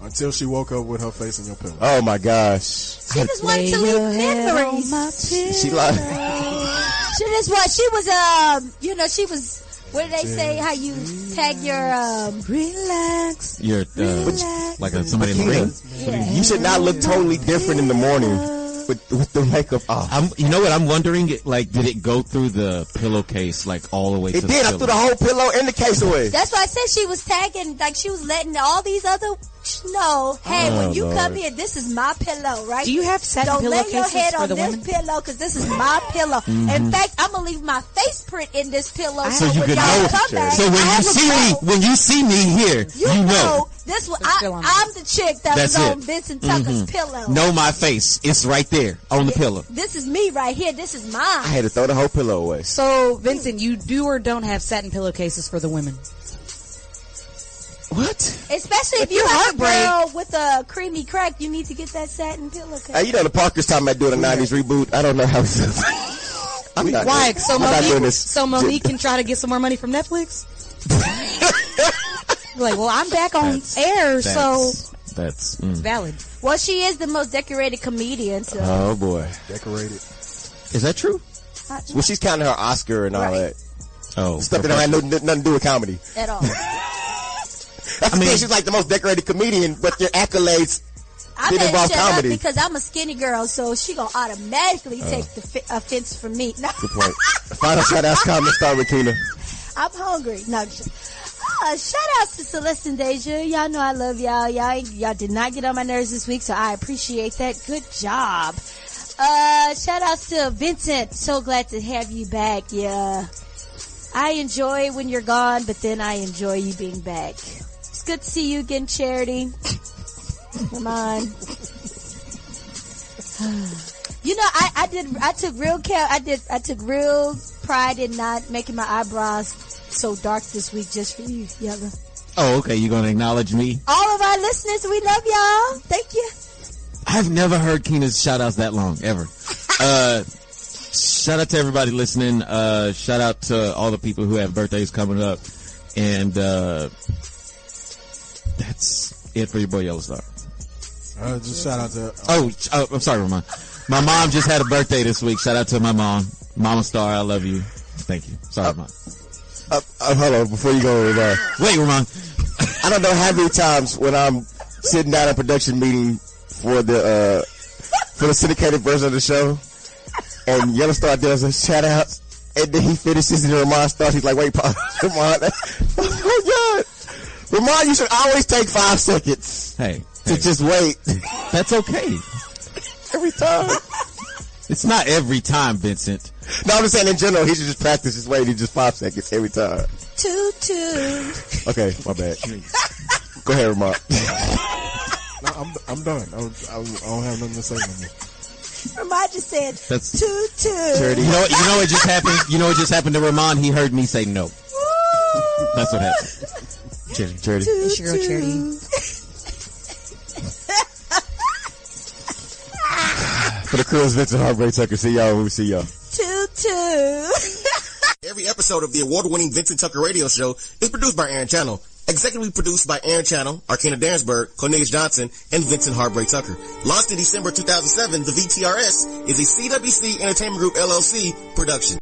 [SPEAKER 6] Until she woke up with her face in your pillow.
[SPEAKER 1] Oh my gosh.
[SPEAKER 4] She just wanted to leave memories.
[SPEAKER 1] She like.
[SPEAKER 4] She just what she was she was. What did they say? How you tag your relax?
[SPEAKER 3] You're like somebody in the ring.
[SPEAKER 4] Yeah.
[SPEAKER 1] You should not look totally different in the morning with the makeup off.
[SPEAKER 3] You know what? I'm wondering, like, did it go through the pillowcase, like, all the way to
[SPEAKER 1] It
[SPEAKER 3] the
[SPEAKER 1] did. I
[SPEAKER 3] pillow?
[SPEAKER 1] threw the whole pillow and the case away.
[SPEAKER 4] That's why I said she was tagging, like she was letting all these other know, hey, when you
[SPEAKER 1] Lord.
[SPEAKER 4] come here, this is my pillow, right?
[SPEAKER 5] Do you have satin
[SPEAKER 4] Don't lay your
[SPEAKER 5] pillowcases
[SPEAKER 4] head
[SPEAKER 5] for
[SPEAKER 4] on
[SPEAKER 5] the
[SPEAKER 4] this
[SPEAKER 5] women?
[SPEAKER 4] pillow because this is my pillow. In fact, I'm gonna leave my face print in this pillow
[SPEAKER 3] So you
[SPEAKER 4] when
[SPEAKER 3] can
[SPEAKER 4] y'all
[SPEAKER 3] know.
[SPEAKER 4] come back.
[SPEAKER 3] So when you see me here,
[SPEAKER 4] you
[SPEAKER 3] know.
[SPEAKER 4] this was
[SPEAKER 5] still on
[SPEAKER 4] I'm the chick that
[SPEAKER 3] That's
[SPEAKER 4] was on
[SPEAKER 3] it.
[SPEAKER 4] Vincent Tucker's pillow.
[SPEAKER 3] Know my face. It's right there on the pillow.
[SPEAKER 4] This is me right here. This is mine.
[SPEAKER 1] I had to throw the whole pillow away.
[SPEAKER 5] So, Vincent, you do or don't have satin pillowcases for the women?
[SPEAKER 1] What?
[SPEAKER 4] Especially if you
[SPEAKER 5] you're
[SPEAKER 4] have a
[SPEAKER 5] Heartbreak.
[SPEAKER 4] girl with a creamy crack, you need to get that satin pillowcase.
[SPEAKER 1] Hey, you know the Parker's talking about doing a 90s reboot. I don't know how it's. I'm not.
[SPEAKER 5] Why? So
[SPEAKER 1] I'm not doing this.
[SPEAKER 5] Monique can try to get some more money from Netflix? Like, well, I'm back on air, so
[SPEAKER 3] That's
[SPEAKER 5] valid.
[SPEAKER 4] Well, she is the most decorated comedian, so.
[SPEAKER 1] Oh boy.
[SPEAKER 6] Decorated.
[SPEAKER 3] Is that true?
[SPEAKER 1] Well, she's counting her Oscar and all
[SPEAKER 4] Right.
[SPEAKER 1] that
[SPEAKER 3] Oh,
[SPEAKER 1] stuff that don't have nothing to do with comedy.
[SPEAKER 4] At all.
[SPEAKER 1] That's the thing. She's like the most decorated comedian, but your accolades
[SPEAKER 4] I
[SPEAKER 1] didn't
[SPEAKER 4] better
[SPEAKER 1] involve
[SPEAKER 4] shut up
[SPEAKER 1] comedy.
[SPEAKER 4] because I'm a skinny girl, so she gonna automatically take the offense from me. No,
[SPEAKER 1] Good point. Final shout outs comment start with Kina.
[SPEAKER 4] I'm hungry. No, shout outs to Celeste and Deja. Y'all know I love y'all. Y'all did not get on my nerves this week, so I appreciate that. Good job. Shout outs to Vincent. So glad to have you back. Yeah. I enjoy when you're gone, but then I enjoy you being back. It's good to see you again, Charity. Come on. You know, I took real pride in not making my eyebrows so dark this week just for you, Yella.
[SPEAKER 3] Oh, okay. You're gonna acknowledge me?
[SPEAKER 4] All of our listeners, we love y'all. Thank you.
[SPEAKER 3] I've never heard Keena's shout outs that long, ever. Shout out to everybody listening. Shout out to all the people who have birthdays coming up. And that's it for your boy Yellostar.
[SPEAKER 6] Just shout out to.
[SPEAKER 3] I'm sorry, Ramon. My mom just had a birthday this week. Shout out to my mom. Mama Star, I love you. Thank you. Sorry, Ramon.
[SPEAKER 1] Hold on, before you go,
[SPEAKER 3] wait, Ramon.
[SPEAKER 1] I don't know how many times when I'm sitting down at a production meeting for the syndicated version of the show, and Yellowstar does a shout out, and then he finishes and Ramon starts. He's like, wait, pause. Ramon, oh God. Ramon, you should always take 5 seconds.
[SPEAKER 3] Hey.
[SPEAKER 1] To just wait.
[SPEAKER 3] That's okay.
[SPEAKER 1] Every time.
[SPEAKER 3] It's not every time, Vincent.
[SPEAKER 1] No, I'm just saying in general, he should just practice his way to just 5 seconds every time.
[SPEAKER 4] Toot toot.
[SPEAKER 1] Okay, my bad. Go ahead, Remon.
[SPEAKER 6] No, I'm done. I don't have nothing to say no more.
[SPEAKER 4] Remon just said
[SPEAKER 3] That's
[SPEAKER 4] toot toot.
[SPEAKER 3] Charity. You know what just happened? You know what just happened to Remon? He heard me say no. That's what happened.
[SPEAKER 1] Charity.
[SPEAKER 5] It's your girl, Charity.
[SPEAKER 1] For the crew, it's Vincent Heartbreak Tucker. See y'all when we see y'all.
[SPEAKER 4] Toot toot.
[SPEAKER 12] Every episode of the award-winning Vincent Tucker Radio Show is produced by Aaron Channel. Executively produced by Aaron Channel, Arkina Dansberg, Cornelius Johnson, and Vincent Heartbreak Tucker. Launched in December 2007, the VTRS is a CWC Entertainment Group LLC production.